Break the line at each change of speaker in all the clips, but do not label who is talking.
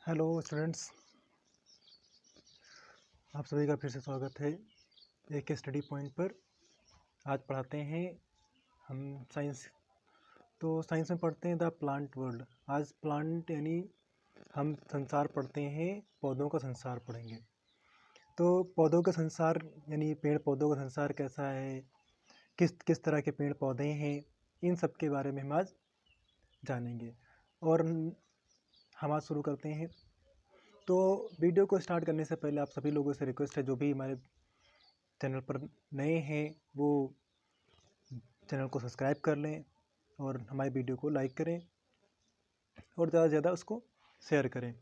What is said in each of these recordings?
Hello students, आप सभी का फिर से स्वागत है एक स्टडी पॉइंट पर। आज पढ़ाते हैं हम साइंस। तो साइंस में पढ़ते हैं द प्लांट वर्ल्ड। आज प्लांट यानी हम संसार पढ़ते हैं, पौधों का संसार पढ़ेंगे। तो पौधों का संसार यानी पेड़ पौधों का संसार कैसा है, किस किस तरह के पेड़ पौधे हैं, इन सब के बारे में हम आज जानेंगे। और हम आज शुरू करते हैं। तो वीडियो को स्टार्ट करने से पहले आप सभी लोगों से रिक्वेस्ट है, जो भी हमारे चैनल पर नए हैं वो चैनल को सब्सक्राइब कर लें और हमारी वीडियो को लाइक करें और ज़्यादा से ज़्यादा उसको शेयर करें।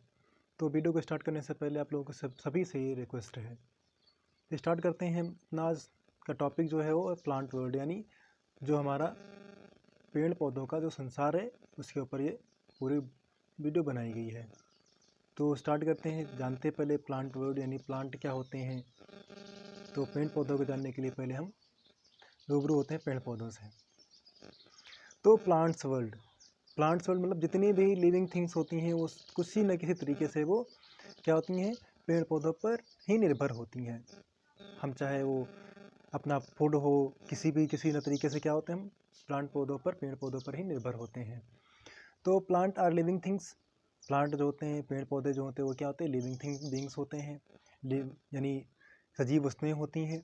तो वीडियो को स्टार्ट करने से पहले आप लोगों को सभी से ये रिक्वेस्ट है। स्टार्ट करते हैं। अपना आज का टॉपिक जो है वो प्लांट वर्ल्ड, यानी जो हमारा पेड़ पौधों का जो संसार है उसके ऊपर ये पूरी वीडियो बनाई गई है। तो स्टार्ट करते हैं। जानते पहले प्लांट वर्ल्ड यानी प्लांट क्या होते हैं। तो पेड़ पौधों को जानने के लिए पहले हम रूबरू होते हैं पेड़ पौधों से। तो प्लांट्स वर्ल्ड मतलब जितनी भी लिविंग थिंग्स होती हैं वो किसी न किसी तरीके से वो क्या होती हैं, पेड़ पौधों पर ही निर्भर होती हैं। हम चाहे वो अपना फूड हो, किसी न तरीके से क्या होते हैं, हम प्लांट पौधों पर पेड़ पौधों पर ही निर्भर होते हैं। तो plant are living things. Plant जो होते हैं, पेड़ पौधे जो होते हैं वो क्या होते हैं, लिविंग बींग्स होते हैं, यानी सजीव वस्तुएं होती हैं।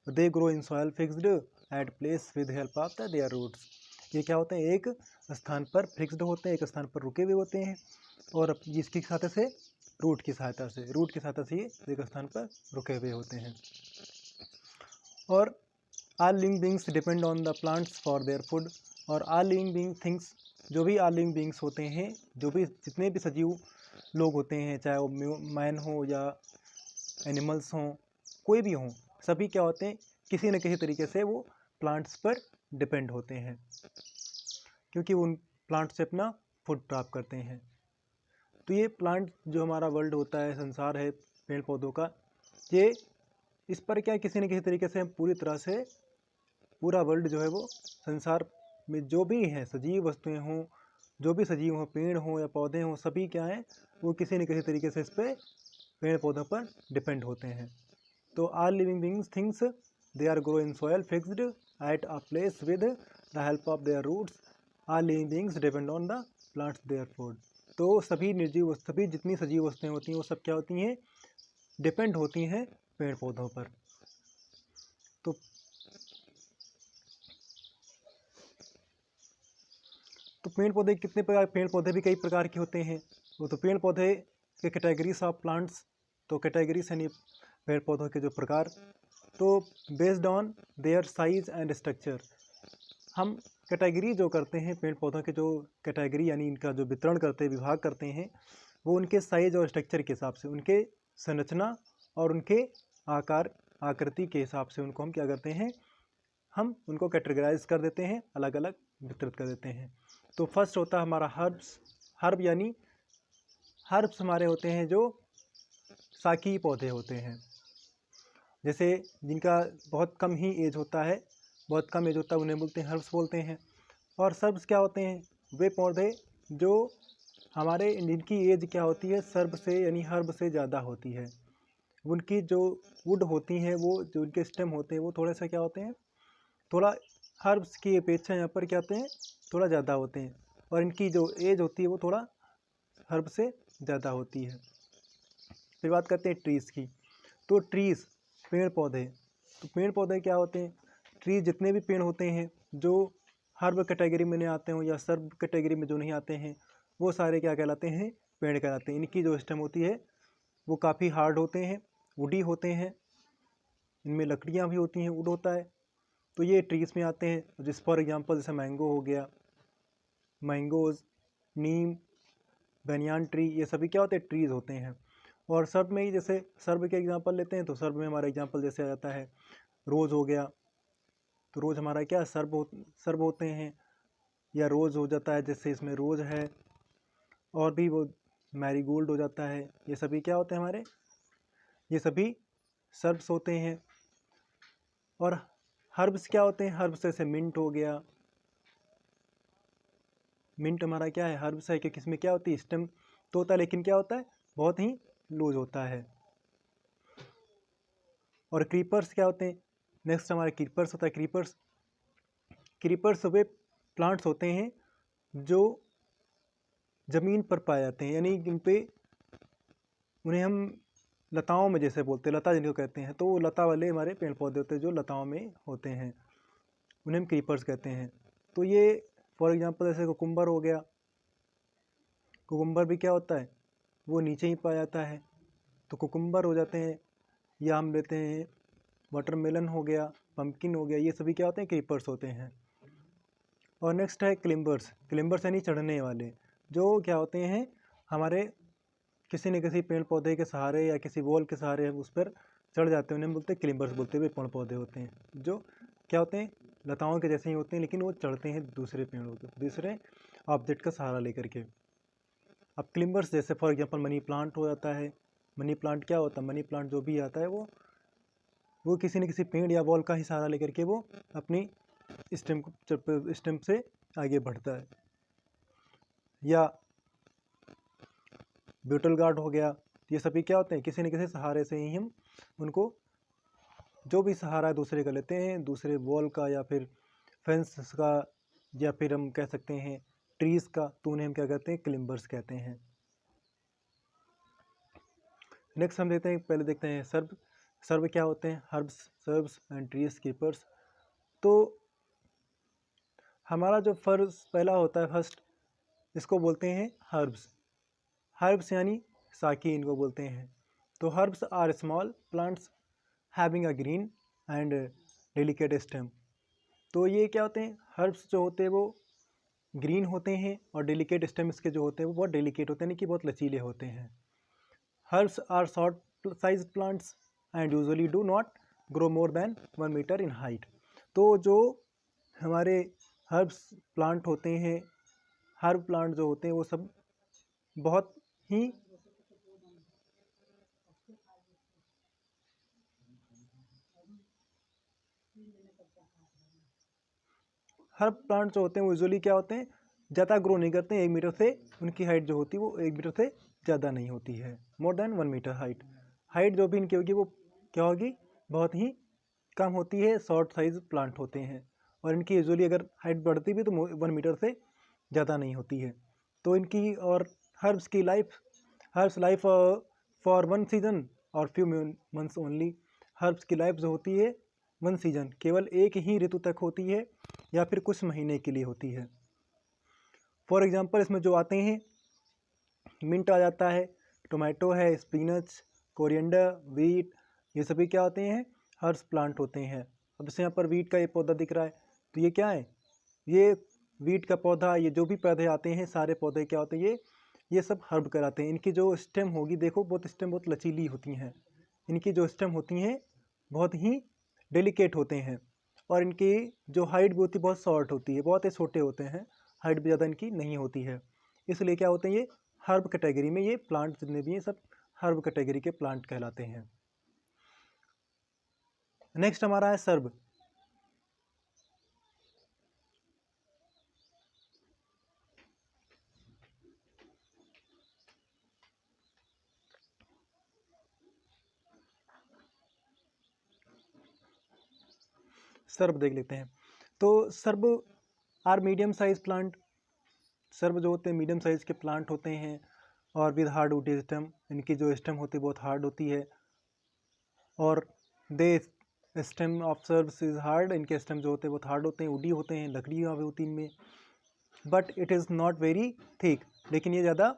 They grow in soil fixed at place with help of the their roots. ये क्या होते हैं, एक स्थान पर फिक्स्ड होते हैं, एक स्थान पर रुके हुए होते हैं और जिसकी सहायता से रूट की सहायता से ये एक स्थान पर रुके हुए होते हैं। और all living beings depend on the plants for their food. और ऑल लिविंग बींग थिंग्स, जो भी ऑल लिविंग बींग्स होते हैं, जो भी जितने भी सजीव लोग होते हैं, चाहे वो मैन हो या एनिमल्स हों, कोई भी हों, सभी क्या होते हैं, किसी न किसी तरीके से वो प्लांट्स पर डिपेंड होते हैं, क्योंकि उन प्लांट से अपना फूड प्राप्त करते हैं। तो ये प्लांट जो हमारा वर्ल्ड होता है, संसार है पेड़ पौधों का, ये इस पर क्या किसी न किसी तरीके से पूरी तरह से पूरा वर्ल्ड जो है वो संसार में जो भी हैं सजीव वस्तुएं हों, जो भी सजीव हों, पेड़ हों या पौधे हों, सभी क्या हैं, वो किसी न किसी तरीके से इस पर पेड़ पौधों पर डिपेंड होते हैं। तो all living beings things they are grow in soil fixed at a place with the help of their roots. All living beings depend on the plants their food. तो सभी जितनी सजीव वस्तुएं होती हैं वो सब क्या होती हैं, डिपेंड होती हैं पेड़ पौधों पर। तो पेड़ पौधे कितने प्रकार, पेड़ पौधे भी कई प्रकार के होते हैं। वो तो पेड़ पौधे के कैटेगरीज ऑफ प्लांट्स, तो कैटेगरीज यानी पेड़ पौधों के जो प्रकार, तो based on their size and structure. हम कैटेगरी जो करते हैं पेड़ पौधों के, जो कैटेगरी यानी इनका जो वितरण करते हैं, विभाग करते हैं, वो उनके साइज और स्ट्रक्चर के हिसाब से, उनके संरचना और उनके आकार आकृति के हिसाब से उनको हम क्या करते हैं, हम उनको कैटेगराइज कर देते हैं, अलग अलग वितरित कर देते हैं। तो फर्स्ट होता है हमारा हर्ब्स। हर्ब्स हमारे होते हैं जो शाकी पौधे होते हैं, जैसे जिनका बहुत कम ही एज होता है, उन्हें बोलते हैं हर्ब्स बोलते हैं। और सर्ब्स क्या होते हैं, वे पौधे जो हमारे जिनकी एज क्या होती है, सर्ब से यानी हर्ब से ज़्यादा होती है। उनकी जो वुड होती हैं, वो जो उनके स्टेम होते हैं वो थोड़ा सा क्या होते हैं, थोड़ा हर्ब्स की अपेक्षा यहाँ पर क्या होते हैं, थोड़ा ज़्यादा होते हैं। और इनकी जो एज होती है वो थोड़ा हर्ब से ज़्यादा होती है। फिर बात करते हैं ट्रीज़ की। तो ट्रीज़ पेड़ पौधे, तो पेड़ पौधे क्या होते हैं, ट्रीज जितने भी पेड़ होते हैं जो हर्ब कैटेगरी में नहीं आते हों या सर्ब कैटेगरी में जो नहीं आते हैं, वो सारे क्या कहलाते हैं, पेड़ कहलाते हैं। इनकी जो स्टेम होती है वो काफ़ी हार्ड होते हैं, वुडी होते हैं, इनमें लकड़ियाँ भी होती हैं, वुड होता है। तो ये ट्रीज़ में आते हैं। जिस फॉर एग्जांपल जैसे मैंगो हो गया, मैंगोज़, नीम, बनियान ट्री, ये सभी क्या होते हैं, ट्रीज़ होते हैं। और सर्ब में ही जैसे सर्ब के एग्जांपल लेते हैं, तो सर्ब में हमारा एग्जांपल जैसे आ जाता है रोज़ हो गया, तो रोज़ हमारा क्या सर्ब होते हैं, या रोज़ हो जाता है, जैसे इसमें रोज़ है। और भी वो मैरीगोल्ड हो जाता है। ये सभी क्या होते हैं हमारे, ये सभी सर्ब्स होते हैं। और हर्ब्स क्या होते हैं, हर्ब्स जैसे मिंट हो गया, मिंट हमारा क्या है, हर्ब्स है, क्योंकि इसमें क्या होती है, स्टेम तो होता है, लेकिन क्या होता है, बहुत ही लूज होता है। और क्रीपर्स क्या होते हैं, नेक्स्ट हमारे क्रीपर्स होता है। क्रीपर्स वे प्लांट्स होते हैं जो ज़मीन पर पाए जाते हैं, यानी इन पे उन्हें हम लताओं में जैसे बोलते हैं, लता जिनको कहते हैं, तो वो लता वाले हमारे पेड़ पौधे होते हैं जो लताओं में होते हैं, उन्हें हम क्रीपर्स कहते हैं। तो ये फॉर एग्जांपल जैसे कुकुम्बर हो गया, कुकुम्बर भी क्या होता है, वो नीचे ही पाया जाता है, तो कुकुम्बर हो जाते हैं। या हम लेते हैं वाटरमेलन हो गया, पम्पकिन हो गया, ये सभी क्या होते हैं, क्रीपर्स होते हैं। और नेक्स्ट है क्लिम्बर्स यानी चढ़ने वाले, जो क्या होते हैं, हमारे किसी न किसी पेड़ पौधे के सहारे या किसी वॉल के सहारे उस पर चढ़ जाते हैं, उन्हें बोलते हैं क्लिम्बर्स बोलते हुए पेड़ पौधे होते हैं, जो क्या होते हैं, लताओं के जैसे ही होते हैं, लेकिन वो चढ़ते हैं दूसरे पेड़ों के, दूसरे ऑब्जेक्ट का सहारा लेकर के। अब क्लिम्बर्स जैसे फॉर एग्जांपल मनी प्लांट हो जाता है। मनी प्लांट क्या होता है, मनी प्लांट जो भी आता है वो किसी न किसी पेड़ या वॉल का ही सहारा लेकर के वो अपनी स्टेम से आगे बढ़ता है। या ब्यूटल गार्ड हो गया, ये सभी क्या होते हैं, किसी न किसी सहारे से ही हम उनको, जो भी सहारा दूसरे का लेते हैं, दूसरे वॉल का या फिर फेंस का, या फिर हम कह सकते हैं ट्रीज़ का, तो उन्हें हम क्या कहते हैं, क्लिम्बर्स कहते हैं। नेक्स्ट हम पहले देखते हैं सर्ब क्या होते हैं, सर्ब्स एंड ट्रीज कीपर्स। तो हमारा जो पहला होता है फर्स्ट, इसको बोलते हैं हर्ब्स यानी साकी इनको बोलते हैं। तो herbs are small plants having a green and delicate stem. तो ये क्या होते हैं, हर्ब्स जो होते हैं वो ग्रीन होते हैं, और डेलिकेट स्टेम्स के जो होते हैं वो बहुत डेलिकेट होते हैं, यानी कि बहुत लचीले होते हैं। Herbs are short size plants and usually do not grow more than 1 metre in height. तो जो हमारे हर्ब्स प्लांट होते हैं, हर्ब प्लांट जो होते हैं वो सब बहुत ही हर्ब प्लांट जो होते हैं वो यूजुअली क्या होते हैं, ज़्यादा ग्रो नहीं करते हैं, 1 मीटर से उनकी हाइट जो होती है वो 1 मीटर से ज़्यादा नहीं होती है, मोर देन 1 मीटर हाइट जो भी इनकी होगी वो क्या होगी, बहुत ही कम होती है, शॉर्ट साइज प्लांट होते हैं। और इनकी यूजुअली अगर हाइट बढ़ती भी तो 1 मीटर से ज़्यादा नहीं होती है। तो इनकी और हर्ब्स लाइफ फॉर 1 सीजन और फ्यू मंथ्स ओनली। हर्ब्स की लाइफ जो होती है 1 सीजन, केवल एक ही ऋतु तक होती है, या फिर कुछ महीने के लिए होती है। फॉर एग्जांपल इसमें जो आते हैं, मिंट आ जाता है, टोमेटो है, स्पिनच, कोरिएंडर, वीट, ये सभी क्या होते हैं, हर्ब्स प्लांट होते हैं। अब जैसे यहाँ पर वीट का ये पौधा दिख रहा है, तो ये क्या है, ये वीट का पौधा, ये जो भी पौधे आते हैं सारे पौधे क्या होते हैं, ये सब हर्ब कराते हैं। इनकी जो स्टेम होगी, देखो स्टेम बहुत लचीली होती हैं, इनकी जो स्टेम होती हैं बहुत ही डेलिकेट होते हैं, और इनकी जो हाइट भी होती है बहुत शॉर्ट होती है, बहुत ही छोटे होते हैं, हाइट भी ज़्यादा इनकी नहीं होती है। इसलिए क्या होते हैं, ये हर्ब कैटेगरी में, ये प्लांट जितने भी हैं सब हर्ब कैटेगरी के प्लांट कहलाते हैं। नेक्स्ट हमारा है सर्ब। सर्ब देख लेते हैं। तो shrub are medium size plant, shrub जो होते हैं मीडियम साइज के प्लांट होते हैं, और विद हार्ड वुडी स्टेम, इनकी जो स्टेम होती है बहुत हार्ड होती है, और the stem of shrubs is hard, इनके स्टेम जो होते हैं बहुत हार्ड होते हैं, वुडी होते हैं, लकड़ियाँ होती हैं इनमें, but it is not very thick, लेकिन ये ज़्यादा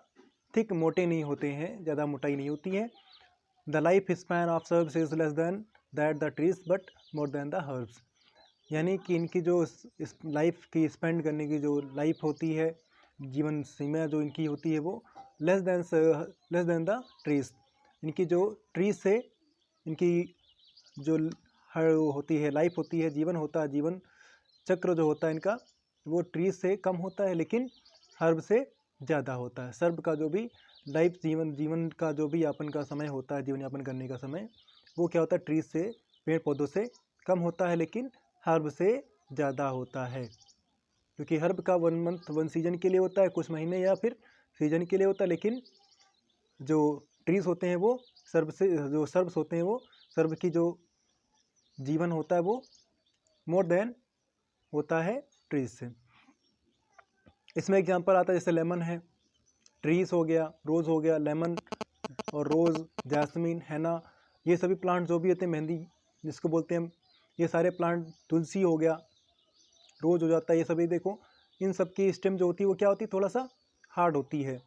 थिक मोटे नहीं होते हैं, ज़्यादा मोटाई नहीं होती है। The life span of shrubs is less than that the trees but more than the herbs. यानी कि इनकी जो इस लाइफ की स्पेंड करने की जो लाइफ होती है, जीवन सीमा जो इनकी होती है वो लेस देन द ट्रीज, इनकी जो ट्रीज से इनकी जो होती है, लाइफ होती है, जीवन होता है, जीवन चक्र जो होता है इनका, वो ट्रीज से कम होता है, लेकिन हर्ब से ज़्यादा होता है। सर्ब का जो भी लाइफ जीवन का जो भी यापन का समय होता है, जीवन यापन करने का समय, वो क्या होता है, ट्रीज से, पेड़ पौधों से कम होता है, लेकिन हर्ब से ज़्यादा होता है, क्योंकि हर्ब का 1 मंथ 1 सीजन के लिए होता है, कुछ महीने या फिर सीजन के लिए होता है, लेकिन जो ट्रीज होते हैं वो जो सर्ब्स होते हैं वो सर्ब की जो जीवन होता है वो मोर देन होता है ट्रीज से। इसमें एग्जांपल आता है जैसे लेमन है, ट्रीज हो गया, रोज़ हो गया, लेमन और रोज़, जैस्मीन, हैना, ये सभी प्लांट जो भी होते हैं, मेहंदी जिसको बोलते हैं हम, ये सारे प्लांट, तुलसी हो गया, रोज़ हो जाता है, ये सभी देखो इन सब की स्टेम जो होती है वो क्या होती है, थोड़ा सा हार्ड होती है।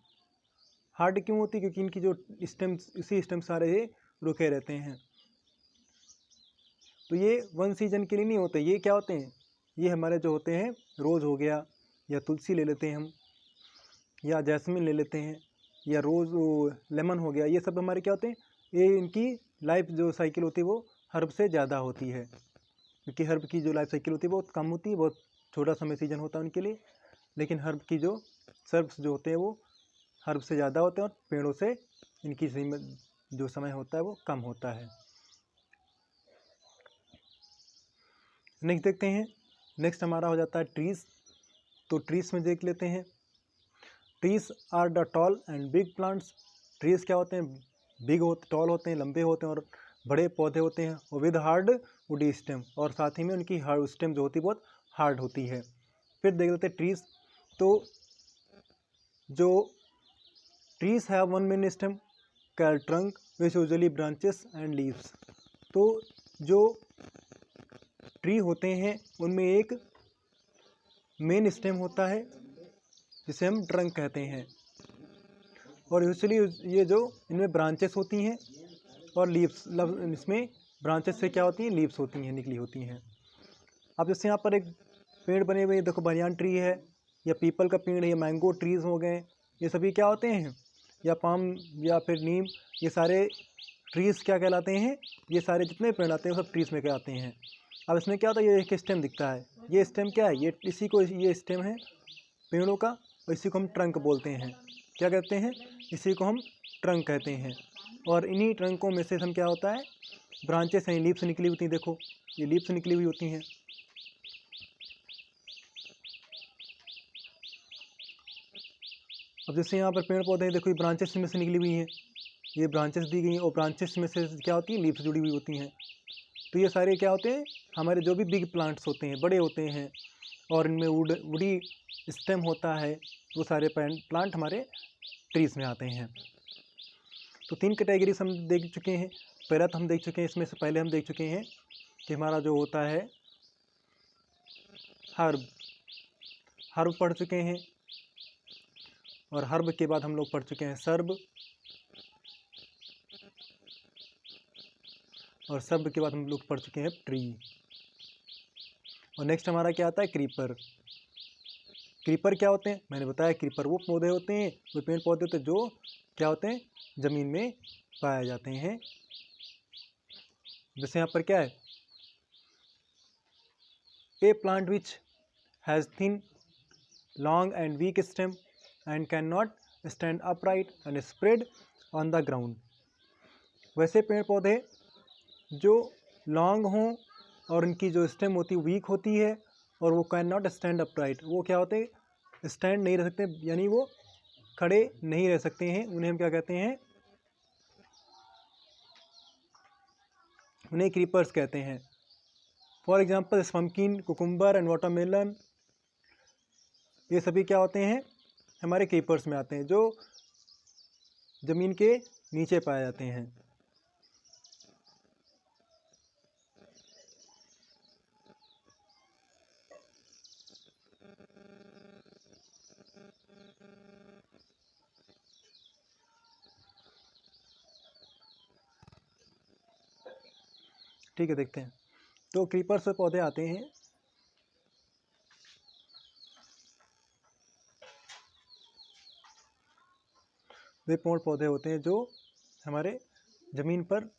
हार्ड क्यों होती है? क्योंकि इनकी जो स्टेम्स, इसी स्टेम सारे ये रुके रहते हैं। तो ये वन सीजन के लिए नहीं होते, ये क्या होते हैं, ये हमारे जो होते हैं, रोज़ हो गया या तुलसी ले लेते हैं हम, या जैस्मिन ले लेते हैं, या रोज़ लेमन हो गया, ये सब हमारे क्या होते हैं, ये इनकी लाइफ जो साइकिल होती है वो हर्ब से ज़्यादा होती है। क्योंकि हर्ब की जो लाइफ साइकिल होती है बहुत कम होती है, बहुत छोटा समय सीजन होता है उनके लिए, लेकिन हर्ब की जो सर्ब्स जो होते हैं वो हर्ब से ज़्यादा होते हैं और पेड़ों से इनकी जो समय होता है वो कम होता है। नेक्स्ट देखते हैं, नेक्स्ट हमारा हो जाता है ट्रीज। तो ट्रीज में देख लेते हैं, trees are the tall and big plants. Trees क्या होते हैं, बिग होते, टॉल होते हैं, लंबे होते हैं और बड़े पौधे होते हैं, और विद हार्ड वुडी स्टेम, और साथ ही में उनकी हार्ड स्टेम जो होती है बहुत हार्ड होती है। फिर देख लेते हैं ट्रीज। तो जो trees have one main stem called trunk which usually branches and leaves। तो जो ट्री होते हैं उनमें एक मेन स्टेम होता है जिसे हम ट्रंक कहते हैं, और यूजुअली ये जो इनमें ब्रांचेस होती हैं और लीव्स, इसमें ब्रांचेस से क्या होती हैं, लीव्स होती हैं, निकली होती हैं। अब जैसे यहाँ पर एक पेड़ बने हुए, देखो बनियान ट्री है, या पीपल का पेड़ है, या मैंगो ट्रीज हो गए, ये सभी क्या होते हैं, या पाम या फिर नीम, ये सारे ट्रीज़ क्या कहलाते हैं, ये सारे जितने पेड़ आते हैं वो सब ट्रीज़ में कहलाते हैं। अब इसमें क्या होता है, ये एक स्टेम दिखता है, ये स्टेम क्या है, ये इसी को, ये स्टेम है पेड़ों का, और इसी को हम ट्रंक बोलते हैं। क्या कहते हैं, इसी को हम ट्रंक कहते हैं। और इन्हीं ट्रंकों में से हम क्या होता है, ब्रांचेस हैं, लीव्स निकली होती हैं, देखो ये लीव्स निकली हुई होती हैं। अब जैसे यहाँ पर पेड़ पौधे हैं, देखो ये ब्रांचेस में से निकली हुई हैं, ये ब्रांचेस दी गई हैं, और ब्रांचेस में से क्या होती है, लीव्स जुड़ी हुई होती हैं। तो ये सारे क्या होते हैं, हमारे जो भी बिग प्लांट्स होते हैं, बड़े होते हैं, और इनमें वुडी स्टेम होता है, वो सारे प्लांट हमारे ट्रीज में आते हैं। तो 3 कैटेगरीज हम देख चुके हैं। पहला तो हम देख चुके हैं, इसमें से पहले हम देख चुके हैं कि हमारा जो होता है हर्ब, हर्ब पढ़ चुके हैं, और हर्ब के बाद हम लोग पढ़ चुके हैं सर्ब, और सर्ब के बाद हम लोग पढ़ चुके हैं ट्री। और नेक्स्ट हमारा क्या आता है, क्रीपर। क्रीपर क्या होते हैं, मैंने बताया क्रीपर वो पौधे होते हैं, वो पेड़ पौधे होते हैं जो क्या होते हैं, ज़मीन में पाए जाते हैं। जैसे यहाँ पर क्या है, a plant which has thin long and weak stem and can not stand upright and spread on the ground. वैसे पेड़ पौधे जो लॉन्ग हों और उनकी जो स्टेम होती है वीक होती है, और वो कैन नॉट स्टैंड अपराइट, वो क्या होते हैं, स्टैंड नहीं रह सकते, यानी वो खड़े नहीं रह सकते हैं, उन्हें हम क्या कहते हैं, उन्हें क्रीपर्स कहते हैं। For example pumpkin, cucumber and watermelon, ये सभी क्या होते हैं, हमारे क्रीपर्स में आते हैं, जो ज़मीन के नीचे पाए जाते हैं। ठीक है, देखते हैं। तो क्रीपर्स पे पौधे आते हैं, वे पेड़ पौधे होते हैं जो हमारे ज़मीन पर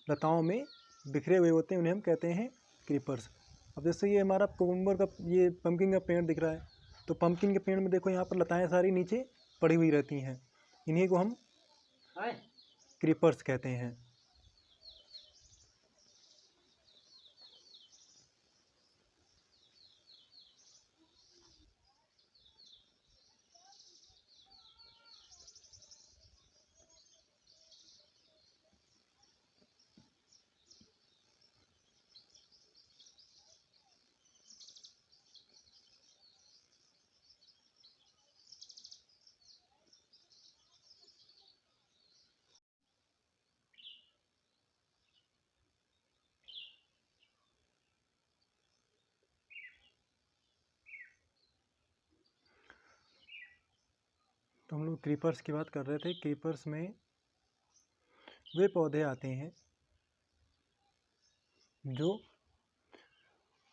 लताओं में बिखरे हुए होते हैं, उन्हें हम कहते हैं क्रीपर्स। अब जैसे ये हमारा कुकुम्बर का, ये पम्पकिन का पेड़ दिख रहा है, तो पम्पकिन के पेड़ में देखो यहाँ पर लताएं सारी नीचे पड़ी हुई रहती हैं, इन्हीं को हम क्रीपर्स कहते हैं। तो हम लोग क्रीपर्स की बात कर रहे थे। क्रीपर्स में वे पौधे आते हैं जो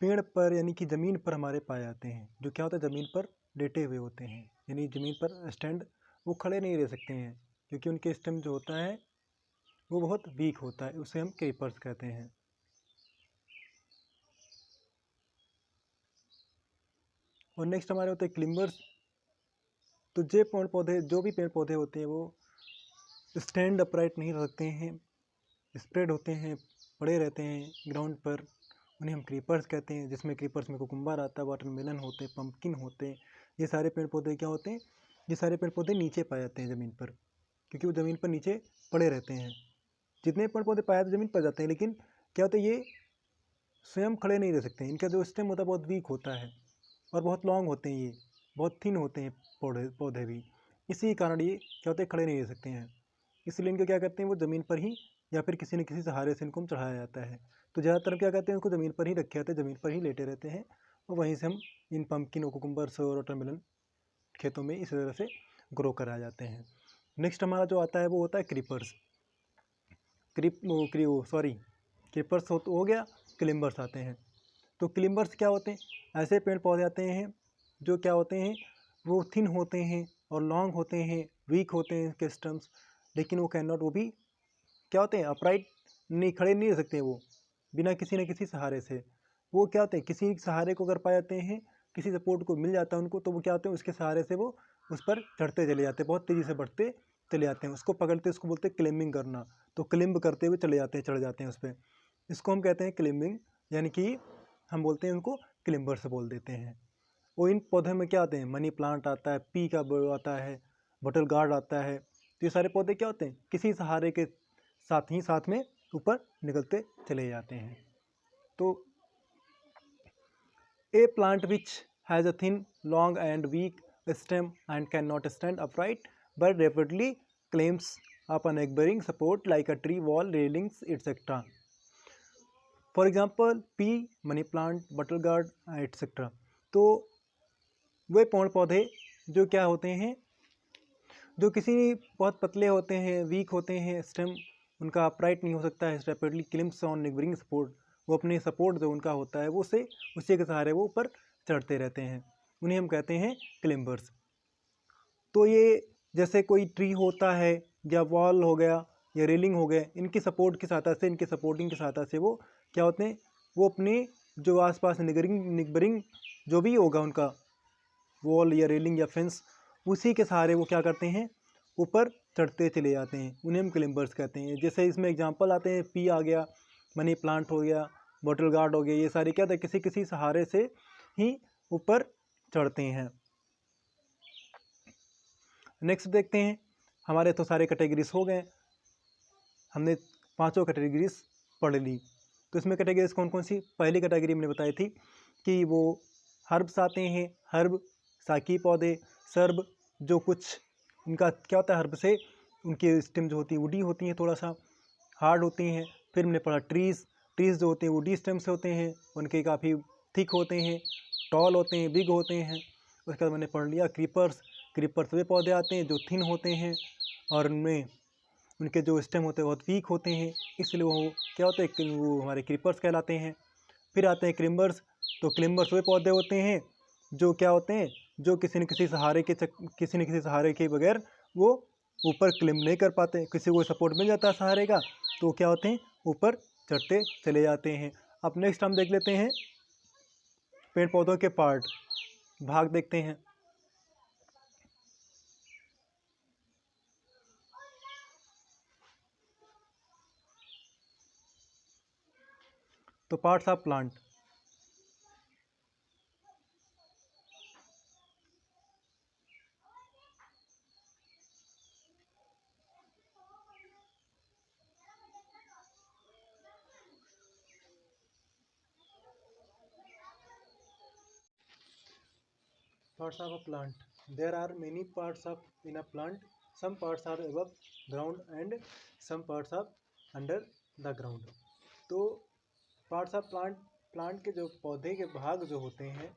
पेड़ पर यानी कि ज़मीन पर हमारे पाए जाते हैं। जो क्या होता है, ज़मीन पर लेटे हुए होते हैं, यानी ज़मीन पर स्टैंड वो खड़े नहीं रह सकते हैं क्योंकि उनके स्टेम जो होता है वो बहुत वीक होता है, उसे हम क्रीपर्स कहते हैं। और नेक्स्ट हमारे होते हैं क्लिम्बर्स। तो जो भी पेड़ पौधे होते हैं वो स्टैंड अपराइट नहीं रखते हैं, स्प्रेड होते हैं, पड़े रहते हैं ग्राउंड पर, उन्हें हम क्रीपर्स कहते हैं। जिसमें क्रीपर्स में कुकुम्बर आता है, वाटरमेलन होते हैं, पम्पकिन होते हैं। ये सारे पेड़ पौधे क्या होते हैं, ये सारे पेड़ पौधे नीचे पाए जाते हैं ज़मीन पर, क्योंकि वो ज़मीन पर नीचे पड़े रहते हैं। जितने पेड़ पौधे पाए जाते हैं ज़मीन पर जाते हैं, लेकिन क्या होता है, ये स्वयं खड़े नहीं रह सकते। इनका जो स्टेम होता है बहुत वीक होता है और बहुत लॉन्ग होते हैं, ये बहुत थिन होते हैं पौधे भी। इसी कारण ये क्या होते हैं, खड़े नहीं रह सकते हैं। इसलिए इनको क्या करते हैं, वो ज़मीन पर ही या फिर किसी न किसी सहारे से इनको चढ़ाया जाता है। तो ज़्यादातर क्या करते हैं, उनको ज़मीन पर ही रखे जाते हैं, ज़मीन पर ही लेटे रहते हैं और वहीं से हम इन पम्पकिन और कुकुम्बर्स और वाटरमेलन खेतों में इस तरह से ग्रो कराए जाते हैं। नेक्स्ट हमारा जो आता है वो होता है क्रीपर्स। क्रीपर्स हो गया, क्लिम्बर्स आते हैं। तो क्लिम्बर्स क्या होते हैं, ऐसे पेड़ पौधे आते हैं जो क्या होते हैं, वो थिन होते हैं और लॉन्ग होते हैं, वीक होते हैं इसके स्टम्स, लेकिन वो भी क्या होते हैं, अपराइट नहीं, खड़े नहीं रह सकते। वो बिना किसी न किसी सहारे से, वो क्या होते हैं, किसी सहारे को अगर पाए जाते हैं, किसी सपोर्ट को मिल जाता है उनको, तो वो क्या होते हैं, उसके सहारे से वो उस पर चढ़ते चले जाते हैं, बहुत तेज़ी से बढ़ते चले जाते हैं। उसको पकड़ते, उसको बोलते हैं क्लिम्बिंग करना। तो क्लिम्ब करते हुए चले जाते हैं, चढ़ जाते हैं उस पर। इसको हम कहते हैं क्लिम्बिंग, यानी कि हम बोलते हैं उनको क्लिम्बर्स बोल देते हैं। वो इन पौधे में क्या आते हैं, मनी प्लांट आता है, पी का आता है, बटल गार्ड आता है। तो ये सारे पौधे क्या होते हैं, किसी सहारे के साथ में ऊपर निकलते चले जाते हैं। तो a plant which has a thin long and weak stem and can not stand upright but rapidly climbs up an bearing support like a tree wall railings etc. For example pea, money plant, bottle gourd etcetera. तो वे पेड़ पौधे जो क्या होते हैं, जो किसी बहुत पतले होते हैं, वीक होते हैं, स्टेम उनका अपराइट नहीं हो सकता है, rapidly claims on neighbouring support, वो अपने सपोर्ट जो उनका होता है वो उसी के सहारे वो ऊपर चढ़ते रहते हैं, उन्हें हम कहते हैं क्लिम्बर्स। तो ये जैसे कोई ट्री होता है या वॉल हो गया या रेलिंग हो गए, इनकी सपोर्ट की सहायता से, इनके सपोर्टिंग की सहायता से वो क्या होते हैं, वो अपने जो आसपास निगबरिंग जो भी होगा उनका वॉल या रेलिंग या फेंस, उसी के सहारे वो क्या करते हैं, ऊपर चढ़ते चले जाते हैं, उन्हें हम क्लिम्बर्स कहते हैं। जैसे इसमें एग्जांपल आते हैं, पी आ गया, मनी प्लांट हो गया, बॉटल गार्ड हो गया, ये सारे क्या होते हैं, किसी किसी सहारे से ही ऊपर चढ़ते हैं। नेक्स्ट देखते हैं, हमारे तो सारे कैटेगरीज हो गए, हमने पांचों कैटेगरीज पढ़ ली। तो इसमें कैटेगरीज कौन कौन सी, पहली कैटेगरी मैंने बताई थी कि वो हर्ब्स आते हैं, हर्ब साकी पौधे, सर्ब जो कुछ इनका क्या होता है, हर्ब से उनकी स्टेम जो होती है वुडी होती हैं, थोड़ा सा हार्ड होती हैं। फिर हमने पढ़ा ट्रीज़ जो होते हैं वुडी स्टेम से होते हैं, उनके काफ़ी थिक होते हैं, टॉल होते हैं, बिग होते हैं। उसके बाद मैंने पढ़ लिया क्रीपर्स वे पौधे आते हैं जो थिन होते हैं और उनमें उनके जो स्टेम होते हैं बहुत वीक होते हैं, इसलिए वो क्या होते हैं, वो हमारे क्रीपर्स कहलाते हैं। फिर आते हैं क्लिम्बर्स। तो क्लिम्बर्स वे पौधे होते हैं जो क्या होते हैं, जो किसी न किसी सहारे के बगैर वो ऊपर क्लिम्ब नहीं कर पाते, किसी को सपोर्ट मिल जाता है सहारे का, तो क्या होते हैं, ऊपर चढ़ते चले जाते हैं। अब नेक्स्ट हम देख लेते हैं पेड़ पौधों के भाग देखते हैं। तो parts of plant, parts of a plant, there are many parts of in a plant, some parts are above ground and some parts are under the ground. तो पार्ट्स ऑफ प्लांट के जो पौधे के भाग जो होते हैं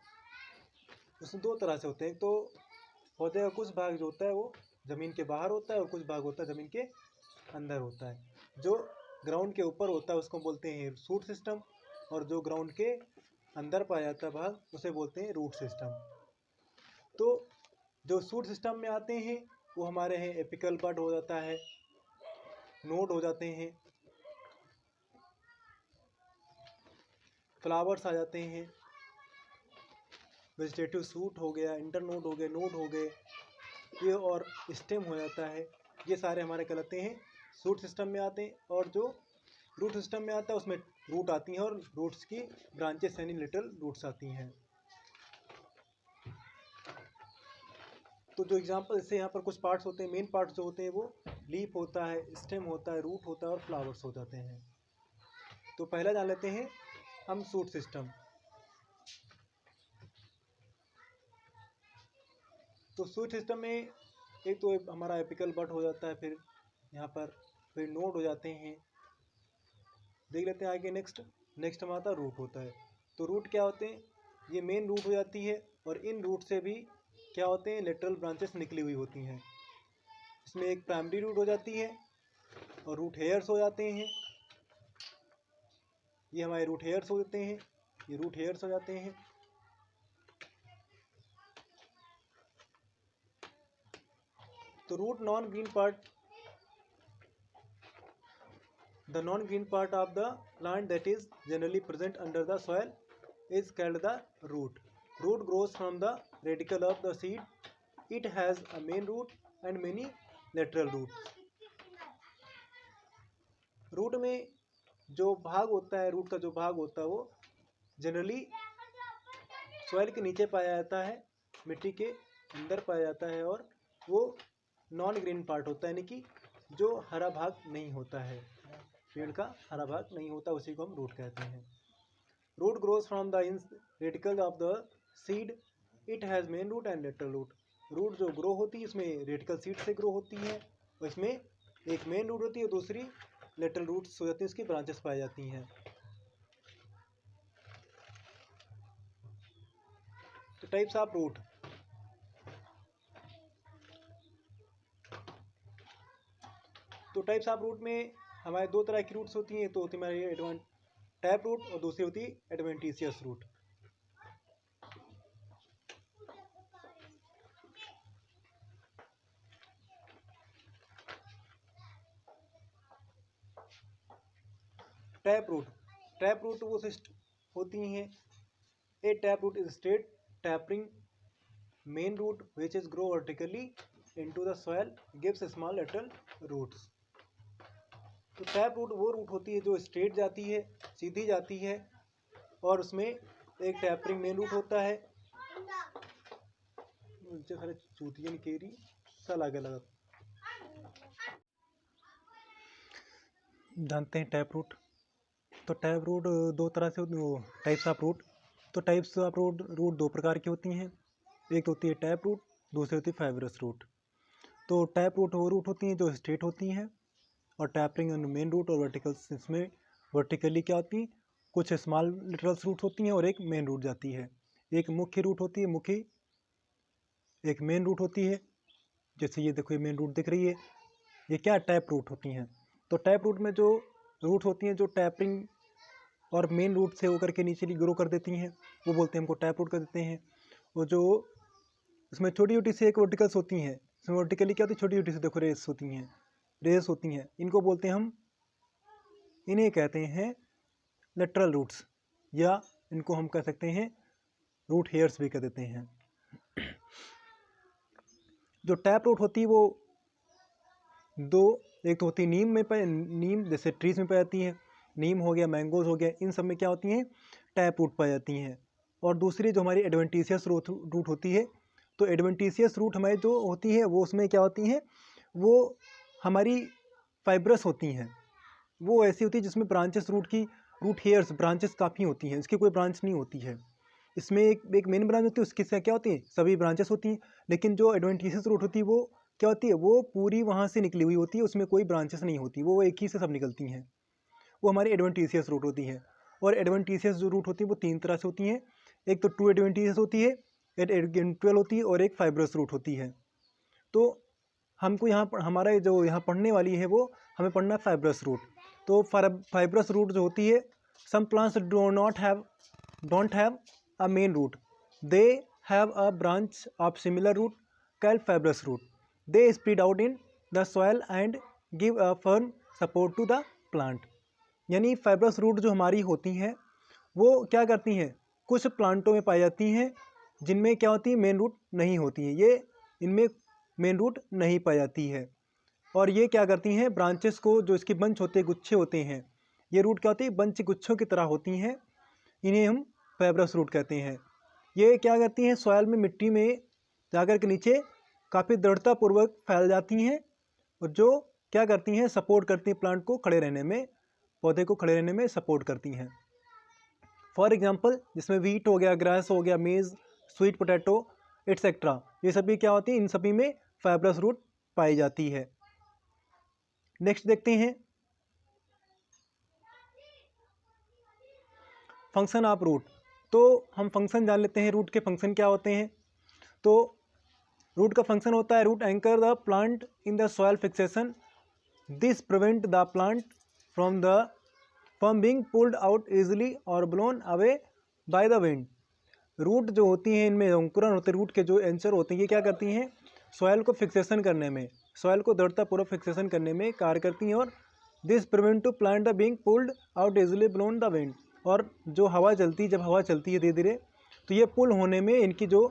उसमें दो तरह से होते हैं। तो पौधे का कुछ भाग जो होता है वो ज़मीन के बाहर होता है और कुछ भाग होता है ज़मीन के अंदर होता है। जो ग्राउंड के ऊपर होता है उसको बोलते हैं शूट सिस्टम, और जो ग्राउंड के अंदर पाया जाता है भाग उसे बोलते हैं रूट सिस्टम। तो जो शूट सिस्टम में आते हैं वो हमारे हैं एपिकल बड हो जाता है, नोड हो जाते हैं, फ्लावर्स आ जाते हैं, वेजिटेटिव शूट हो गया, इंटरनोड हो गए, नोड हो गए ये, और स्टेम हो जाता है। ये सारे हमारे कहलाते हैं शूट सिस्टम में आते हैं। और जो रूट सिस्टम में आता है उसमें रूट आती हैं और रूट्स की ब्रांचेस यानी लिटिल रूट्स आती हैं। तो जो एग्जांपल इससे यहाँ पर कुछ पार्ट्स होते हैं, मेन पार्ट्स जो होते हैं वो लीफ होता है, स्टेम होता है, रूट होता है और फ्लावर्स हो जाते हैं। तो पहला जान लेते हैं हम शूट सिस्टम। तो शूट सिस्टम में एक तो हमारा एपिकल बड हो जाता है, फिर यहाँ पर फिर नोड हो जाते हैं। देख लेते हैं आगे नेक्स्ट हमारा रूट होता है। तो रूट क्या होते हैं, ये मेन रूट हो जाती है और इन रूट से भी क्या होते हैं लेटरल ब्रांचेस निकली हुई होती हैं। इसमें एक प्राइमरी रूट हो जाती है और रूट हेयर्स हो जाते हैं। ये हमारे रूट हेयर्स हो जाते हैं, ये रूट हेयर्स हो जाते हैं। तो root non green part, the non-green part of the plant that is generally present under the soil is called the root. Root grows from the radicle of the seed. It has a main root and many lateral roots. Root में जो भाग होता है, root का जो भाग होता है वो जनरली सॉइल के नीचे पाया जाता है, मिट्टी के अंदर पाया जाता है, और वो नॉन ग्रीन पार्ट होता है, यानी कि जो हरा भाग नहीं होता है, पेड़ का हरा भाग नहीं होता, उसी को हम रूट कहते हैं। Root grows from the radical of the seed. It has main root and lateral root. Root जो ग्रो होती है इसमें रेडिकल सीड से ग्रो होती है, और इसमें एक मेन रूट होती है और दूसरी लेटरल रूट्स हो जाती है, उसकी ब्रांचेस पाई जाती हैं। तो टाइप्स ऑफ रूट, तो टाइप्स ऑफ रूट में हमारे दो तरह की रूट्स होती हैं। तो होती है हमारी टैप रूट और दूसरी होती है एडवेंटिशियस रूट। टैप रूट वो होती हैं, a tap root is straight tapering main root which is grow vertically into the soil gives small lateral roots. तो टैप रूट वो रूट होती है जो स्ट्रेट जाती है, सीधी जाती है, और उसमें एक टैपरिंग मेन रूट होता है। सारे चूतियन केरी सल आगे लगा। जानते हैं टैप रूट। तो टैप रूट दो तरह से टाइप्स ऑफ रूट। तो टाइप्स ऑफ रूट दो प्रकार की होती हैं, एक होती है टैप रूट, दूसरी होती है फाइब्रस रूट। तो टैप रूट वो रूट होती हैं जो स्ट्रेट होती हैं, और टैपरिंग मेन रूट और वर्टिकल, इसमें वर्टिकली क्या होती है, कुछ स्मॉल लिटरल्स रूट होती हैं और एक मेन रूट जाती है। एक मुख्य रूट होती है, मुख्य एक मेन रूट होती है। जैसे ये देखो, ये मेन रूट दिख रही है, ये क्या टैप रूट होती हैं। तो टैप रूट में जो रूट होती हैं जो टैपरिंग और मेन रूट से होकर के नीचे ग्रो कर देती हैं, वो बोलते हैं हमको टैप रूट कर देते हैं। और जो इसमें छोटी छोटी सी एक वर्टिकल्स होती हैं, इसमें वर्टिकली क्या होती है, छोटी छोटी सी देखो रेस होती हैं, रेस होती हैं, इनको बोलते हैं हम, इन्हें कहते हैं लेटरल रूट्स, या इनको हम कह सकते हैं रूट हेयर्स भी कह देते हैं। जो टैप रूट होती है वो दो, एक तो होती है नीम जैसे ट्रीज में पाई जाती है, नीम हो गया, मैंगोज हो गया, इन सब में क्या होती हैं टैप रूट पाई जाती हैं। और दूसरी जो हमारी एडवेंटिशियस रूट होती है, तो एडवेंटिशियस रूट हमारी जो होती है वो उसमें क्या होती हैं, वो हमारी फाइब्रस होती हैं। वो ऐसी होती है जिसमें ब्रांचेस रूट हेयर्स ब्रांचेस काफ़ी होती हैं, इसकी कोई ब्रांच नहीं होती है। इसमें एक मेन ब्रांच होती है, उसकी क्या होती है, सभी ब्रांचेस होती हैं। लेकिन जो एडवेंटिशियस रूट होती है वो क्या होती है, वो पूरी वहाँ से निकली हुई होती है, उसमें कोई ब्रांचेस नहीं होती, वो एक ही से सब निकलती हैं, वो हमारी एडवेंटिशियस रूट होती है। और एडवेंटिशियस जो रूट होती है वो तीन तरह से होती हैं, एक तो ट्रू एडवेंटिशियस होती है, एक इवेंटुअल होती है, और एक फाइब्रस रूट होती है। तो हमको यहाँ पर हमारा जो यहाँ पढ़ने वाली है वो हमें पढ़ना है फाइब्रस रूट। तो फाइब्रस रूट जो होती है, some plants don't have a main root, they have a branch of similar root called fibrous root, they spread out in the soil and give a firm support to the plant. यानी fibrous root जो हमारी होती हैं वो क्या करती हैं, कुछ प्लांटों में पाई जाती हैं जिनमें क्या होती है, मेन रूट नहीं होती है, ये इनमें मेन रूट नहीं पाई जाती है। और ये क्या करती हैं, ब्रांचेस को, जो इसकी बंच होते हैं, गुच्छे होते हैं, ये रूट क्या होती है, बंच गुच्छों की तरह होती हैं, इन्हें हम फाइब्रस रूट कहते हैं। ये क्या करती हैं, सॉइल में, मिट्टी में जाकर के नीचे काफ़ी दृढ़तापूर्वक फैल जाती हैं और जो क्या करती हैं, सपोर्ट करती हैं प्लांट को खड़े रहने में, पौधे को खड़े रहने में सपोर्ट करती हैं। फॉर एग्जांपल जिसमें वीट हो गया, ग्रास हो गया, मेज़, स्वीट पोटैटो एट्सेट्रा, ये सभी क्या होती हैं, इन सभी में फाइब्रस रूट पाई जाती है। नेक्स्ट देखते हैं फंक्शन ऑफ रूट। तो हम फंक्शन जान लेते हैं, रूट के फंक्शन क्या होते हैं। तो रूट का फंक्शन होता है, root anchor the plant in the soil fixation, this prevent the plant from being pulled out easily और blown away by the wind. Root जो होती हैं, इनमें अंकुरन होते हैं, रूट के जो एंचर होते हैं, ये क्या करती हैं, सॉइल को फिक्सेशन करने में, सॉइल को दृढ़तापूर्वक फिक्सेशन करने में कार्य करती हैं। और this prevent to plant the being pulled out easily blown the wind, और जो हवा चलती है, जब हवा चलती है धीरे धीरे, तो ये पुल होने में, इनकी जो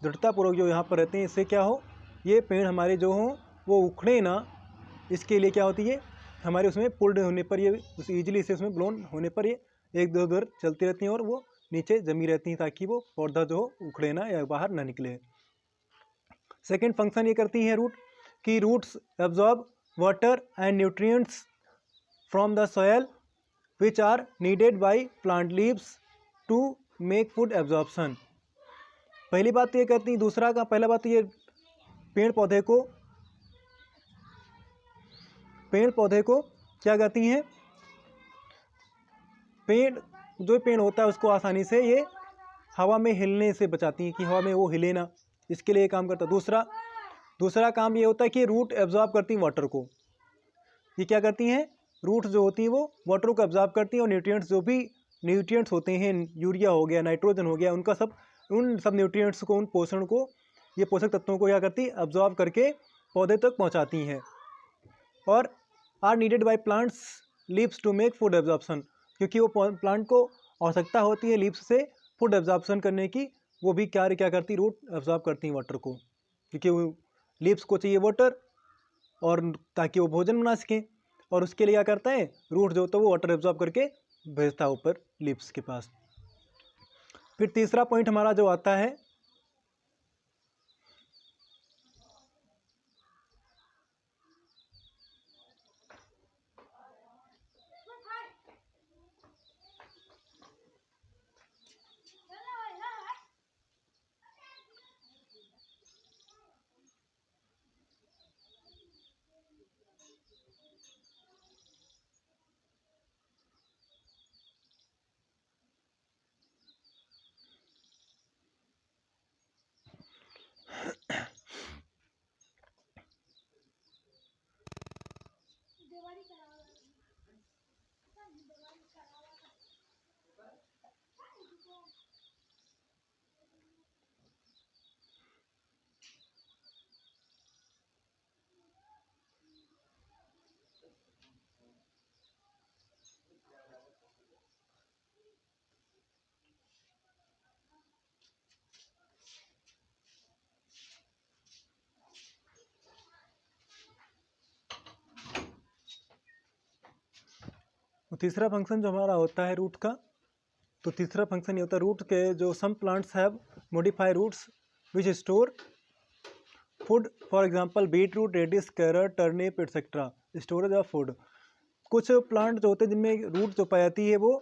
दृढ़तापूर्वक जो यहाँ पर रहते हैं, इससे क्या हो, ये पेड़ हमारे जो हों वो उखड़े ना, इसके लिए क्या होती है, हमारे उसमें पुल्ड होने पर, ये ईजिली से उसमें ब्लोन होने पर ये एक दो उधर चलती रहती हैं और वो नीचे जमी रहती हैं, ताकि वो पौधा जो हो उखड़े ना या बाहर ना निकले। सेकेंड फंक्शन ये करती है रूट कि roots absorb water and nutrients from the soil which are needed by plant leaves to make food absorption। पहली बात तो ये करती है, दूसरा का पहला बात तो ये पेड़ पौधे को क्या करती हैं, पेड़ होता है उसको आसानी से ये हवा में हिलने से बचाती हैं, कि हवा में वो हिले ना, इसके लिए काम करता है। दूसरा काम ये होता है कि रूट एब्जॉर्ब करती हैं वाटर को। ये क्या करती हैं, रूट्स जो होती हैं वो वाटर को एब्जॉर्ब करती हैं और न्यूट्रिएंट्स, जो भी न्यूट्रिएंट्स होते हैं, यूरिया हो गया, नाइट्रोजन हो गया, उन सब न्यूट्रिएंट्स को, उन पोषण को, ये पोषक तत्वों को क्या करती है, एब्जॉर्ब करके पौधे तक पहुंचाती हैं। और are needed by plants leaves to make food absorption, क्योंकि वो प्लांट को आवश्यकता होती है लीव्स से फूड एब्जॉर्प्शन करने की, वो भी क्या करती, रूट एब्जॉर्ब करती हैं वाटर को, क्योंकि वो लीव्स को चाहिए वाटर, और ताकि वो भोजन बना सकें, और उसके लिए क्या करता है, रूट जो होता है वो वाटर एब्जॉर्ब करके भेजता है ऊपर लीव्स के पास। फिर तीसरा पॉइंट हमारा जो आता है, तीसरा फंक्शन जो हमारा होता है रूट का, तो तीसरा फंक्शन ये होता है रूट के, जो some plants have modify roots which store food, for example beet root, radish, carrot, turnip etcetera, storage of food. कुछ प्लांट जो होते हैं जिनमें रूट जो पाई जाती है वो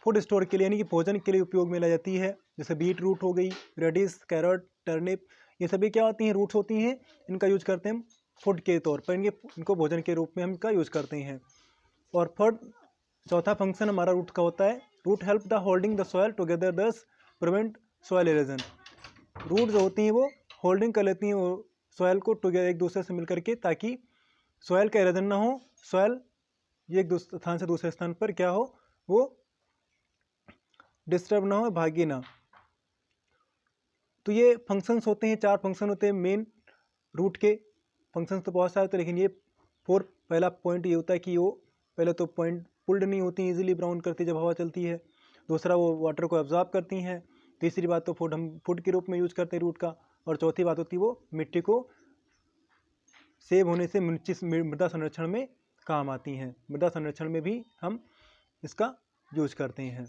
फूड स्टोर के लिए, यानी कि भोजन के लिए उपयोग में लाई जाती है, जैसे बीट रूट हो गई, रेडिस, कैरट, टर्निप, ये सभी क्या होती हैं, रूट्स होती हैं, इनका यूज करते हैं हम फूड के तौर पर, इनको भोजन के रूप में हम इनका यूज करते हैं। और चौथा फंक्शन हमारा रूट का होता है, root help the holding the soil together, thus prevent soil erosion. Root जो होती हैं वो होल्डिंग कर लेती हैं सॉयल को टुगेदर एक दूसरे से मिल करके, ताकि सॉयल का इरोजन ना हो, सॉयल ये एक स्थान से दूसरे स्थान पर क्या हो, वो डिस्टर्ब ना हो, भागे ना। तो ये फंक्शंस होते हैं, 4 फंक्शन होते हैं मेन रूट के। फंक्शंस तो बहुत सारे होते हैं, लेकिन ये 4 पहला पॉइंट ये होता है कि वो पहले तो पॉइंट पुल्ड नहीं होती, इजीली ब्राउन करती जब हवा चलती है। दूसरा, वो वाटर को एब्जॉर्ब करती हैं। तीसरी बात तो फूड, हम फूड के रूप में यूज करते हैं रूट का। और चौथी बात होती है वो मिट्टी को सेव होने से मृदा संरक्षण में काम आती हैं। मृदा संरक्षण में भी हम इसका यूज करते हैं।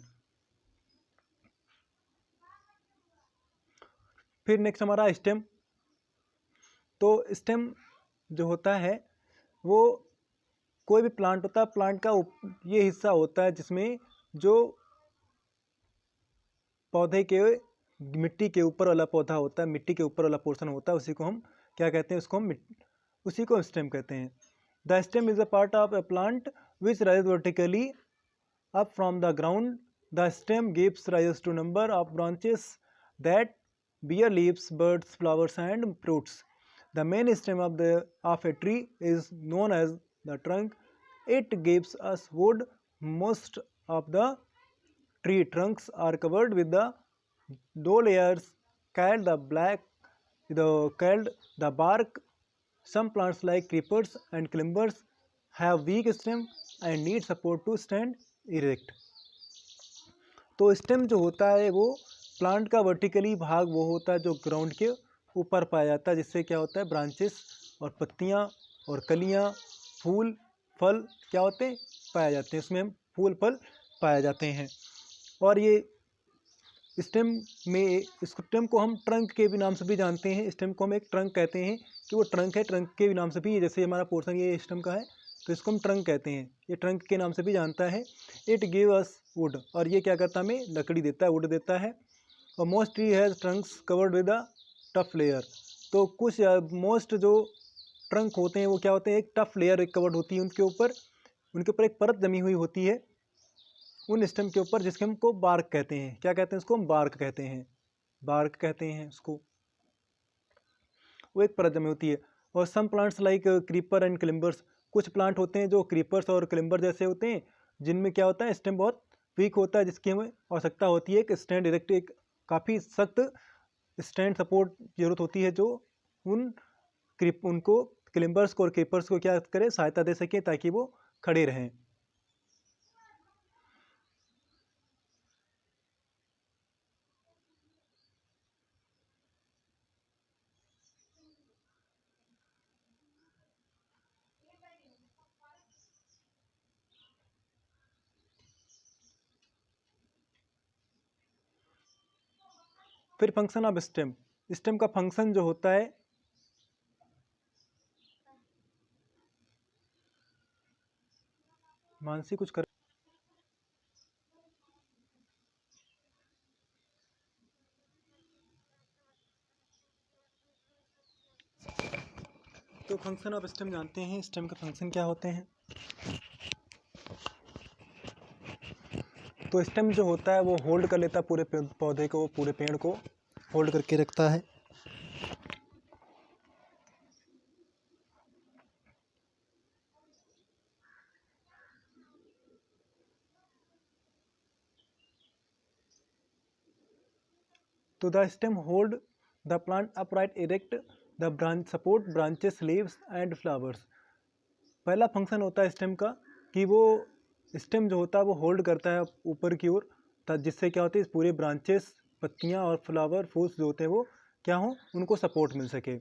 फिर नेक्स्ट हमारा स्टेम। तो स्टेम जो होता है वो कोई भी प्लांट होता है, प्लांट का ये हिस्सा होता है जिसमें जो पौधे के मिट्टी के ऊपर वाला पौधा होता है, मिट्टी के ऊपर वाला पोर्शन होता है, उसी को हम क्या कहते हैं, उसी को स्टेम कहते हैं। The stem is a part of a plant which rise vertically up from the ground. The stem gives rise to number of branches that bear leaves, buds, flowers and fruits. The main stem of a tree is known as the trunk. It gives us wood. Most of the tree trunks are covered with the low layers called the bark. Some plants like creepers and climbers have weak stem and need support to stand erect. तो stem जो होता है वो plant का vertically भाग वो होता है जो ग्राउंड के ऊपर पाया जाता है, जिससे क्या होता है ब्रांचेस और पत्तियां और कलियां, फूल, फल क्या होते हैं, पाए जाते हैं। उसमें हम फूल फल पाए जाते हैं। और ये स्टेम में, स्टेम को हम ट्रंक के भी नाम से भी जानते हैं। स्टेम को हम एक ट्रंक कहते हैं कि वो ट्रंक है, ट्रंक के भी नाम से भी, जैसे हमारा पोर्शन ये स्टेम का है तो इसको हम ट्रंक कहते हैं, ये ट्रंक के नाम से भी जानता है। इट गिव अस वुड, और ये क्या करता है, हमें लकड़ी देता है, वुड देता है। और most tree has Trunks covered with a tough layer. तो कुछ मोस्ट जो ट्रंक होते हैं वो क्या होते हैं, एक टफ लेयर कवर्ड होती है उनके ऊपर एक परत जमी हुई होती है उन स्टेम के ऊपर, जिसके हमको बार्क कहते हैं। क्या कहते हैं उसको, हम बार्क कहते हैं, बार्क कहते हैं उसको। वो एक परत जमी होती है। और some plants like creeper and climbers, कुछ प्लांट होते हैं जो क्रीपर्स और क्लिम्बर जैसे होते हैं, जिनमें क्या होता है स्टेम बहुत वीक होता है, जिसकी हमें आवश्यकता होती है एक स्टैंड इरेक्ट, एक काफ़ी सख्त स्टैंड सपोर्ट जरूरत होती है, जो उनको क्लिम्बर्स को और क्रीपर्स को क्या करे, सहायता दे सके ताकि वो खड़े रहें। फिर फंक्शन ऑफ स्टेम। स्टेम का फंक्शन जो होता है, मानसी कुछ कर, तो फंक्शन ऑफ स्टेम जानते हैं, स्टेम के फंक्शन क्या होते हैं। तो स्टेम जो होता है वो होल्ड कर लेता है पूरे पौधे को, पूरे पेड़ को होल्ड करके रखता है। तो the stem hold the plant upright erect, the branch support branches leaves and flowers. पहला फंक्शन होता है स्टेम का कि वो स्टेम जो होता है वो होल्ड करता है ऊपर की ओर, जिससे क्या होती है पूरे ब्रांचेस, पत्तियां और फ्लावर, फूल्स जो होते हैं वो क्या हों, उनको सपोर्ट मिल सके।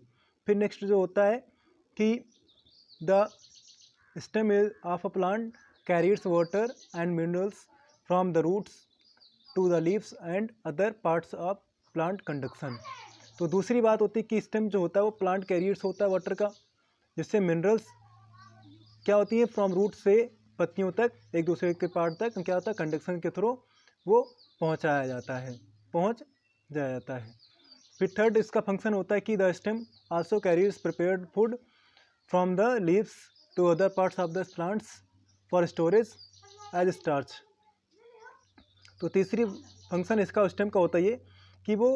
फिर नेक्स्ट जो होता है कि the stem of a plant carries water and minerals from the roots to the leaves and other parts of plant conduction. तो दूसरी बात होती है कि स्टेम जो होता है वो प्लांट कैरियर्स होता है वाटर का, जिससे मिनरल्स क्या होती है फ्रॉम रूट से पत्तियों तक, एक दूसरे के पार्ट तक क्या होता है कंडक्शन के थ्रू वो पहुंचाया जाता है, पहुंच जाया जाता है। फिर थर्ड इसका फंक्शन होता है कि the stem also carries prepared food from the leaves to other parts of the plants for storage as starch. तो तीसरी फंक्शन इसका स्टेम का होता है ये कि वो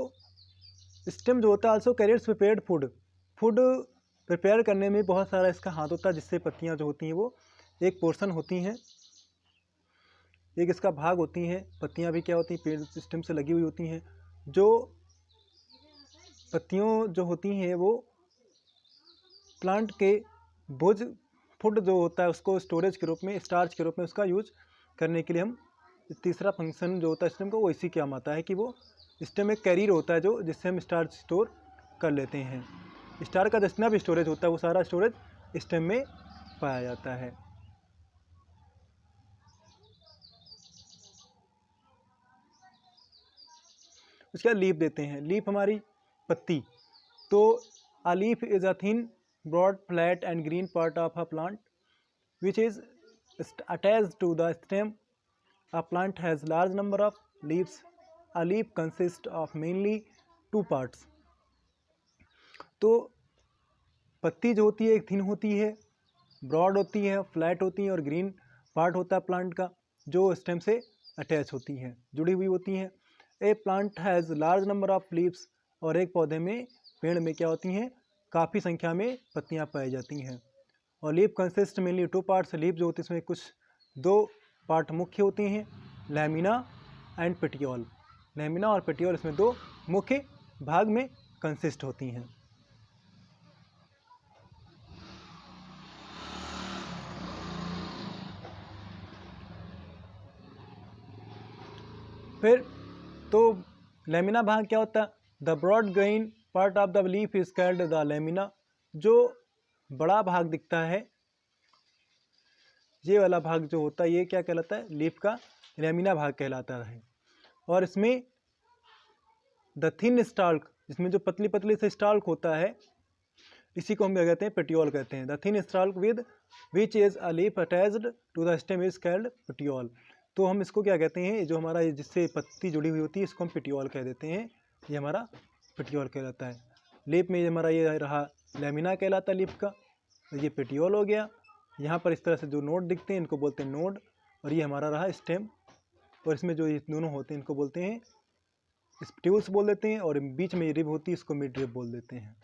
स्टेम जो होता है also carriers prepared food, food prepare करने में बहुत सारा इसका हाथ होता है, जिससे पत्तियाँ जो होती हैं वो एक पोर्शन होती हैं, एक इसका भाग होती हैं। पत्तियाँ भी क्या होती हैं, पेड़ सिस्टम से लगी हुई होती हैं। जो पत्तियों जो होती हैं वो प्लांट के भोज फूड जो होता है उसको स्टोरेज के रूप में, स्टार्च के रूप में उसका यूज करने के लिए हम तीसरा फंक्शन जो होता है स्टेम का, वो इसी काम आता है कि वो स्टेम एक कैरियर होता है जो जिससे हम स्टार्च स्टोर कर लेते हैं। स्टार का जितना भी स्टोरेज होता है वो सारा स्टोरेज स्टेम में पाया जाता है। उसके बाद लीफ देते हैं। लीफ हमारी पत्ती। तो a leaf is a thin broad flat and green part of a plant which is attached to the stem. A plant has large number of leaves. A leaf consists of mainly two parts. तो पत्ती जो होती है एक thin होती है, broad होती है, फ्लैट होती है और ग्रीन पार्ट होता है प्लांट का जो स्टेम से अटैच होती हैं, जुड़ी हुई होती हैं। A plant has large number of leaves. और एक पौधे में, पेड़ में क्या होती हैं, काफ़ी संख्या में पत्तियां पाई जाती हैं। और leaf consist mainly two parts. Leaf जो होती है इसमें कुछ दो पार्ट मुख्य होते हैं, लैमिना एंड पेटियोल। लैमिना और पेटियोल इसमें दो मुख्य भाग में कंसिस्ट होती हैं। फिर तो लैमिना भाग क्या होता है, the broad green part of the leaf is called the lamina. जो बड़ा भाग दिखता है, ये वाला भाग जो होता है ये क्या कहलाता है, लीफ का लैमिना भाग कहलाता है। और इसमें द थिन स्टाल्क, इसमें जो पतली पतली से स्टाल्क होता है इसी को हम क्या कहते हैं, पेटियोल कहते हैं। The thin stalk with which is a leaf attached to the stem is called petiole. तो हम इसको क्या कहते हैं, जो हमारा जिससे पत्ती जुड़ी हुई होती है इसको हम पेटियोल कह देते हैं। ये हमारा पेटियोल कहलाता है। लीफ में हमारा ये रहा लैमिना कहलाता है लीफ का, ये पेटियोल हो गया। यहाँ पर इस तरह से जो नोड दिखते हैं इनको बोलते हैं नोड। और ये हमारा रहा स्टेम। और इसमें जो ये दोनों होते हैं इनको बोलते हैं स्पिट्यूल्स बोल देते हैं। और बीच में रिब होती है इसको मिड रिब बोल देते हैं।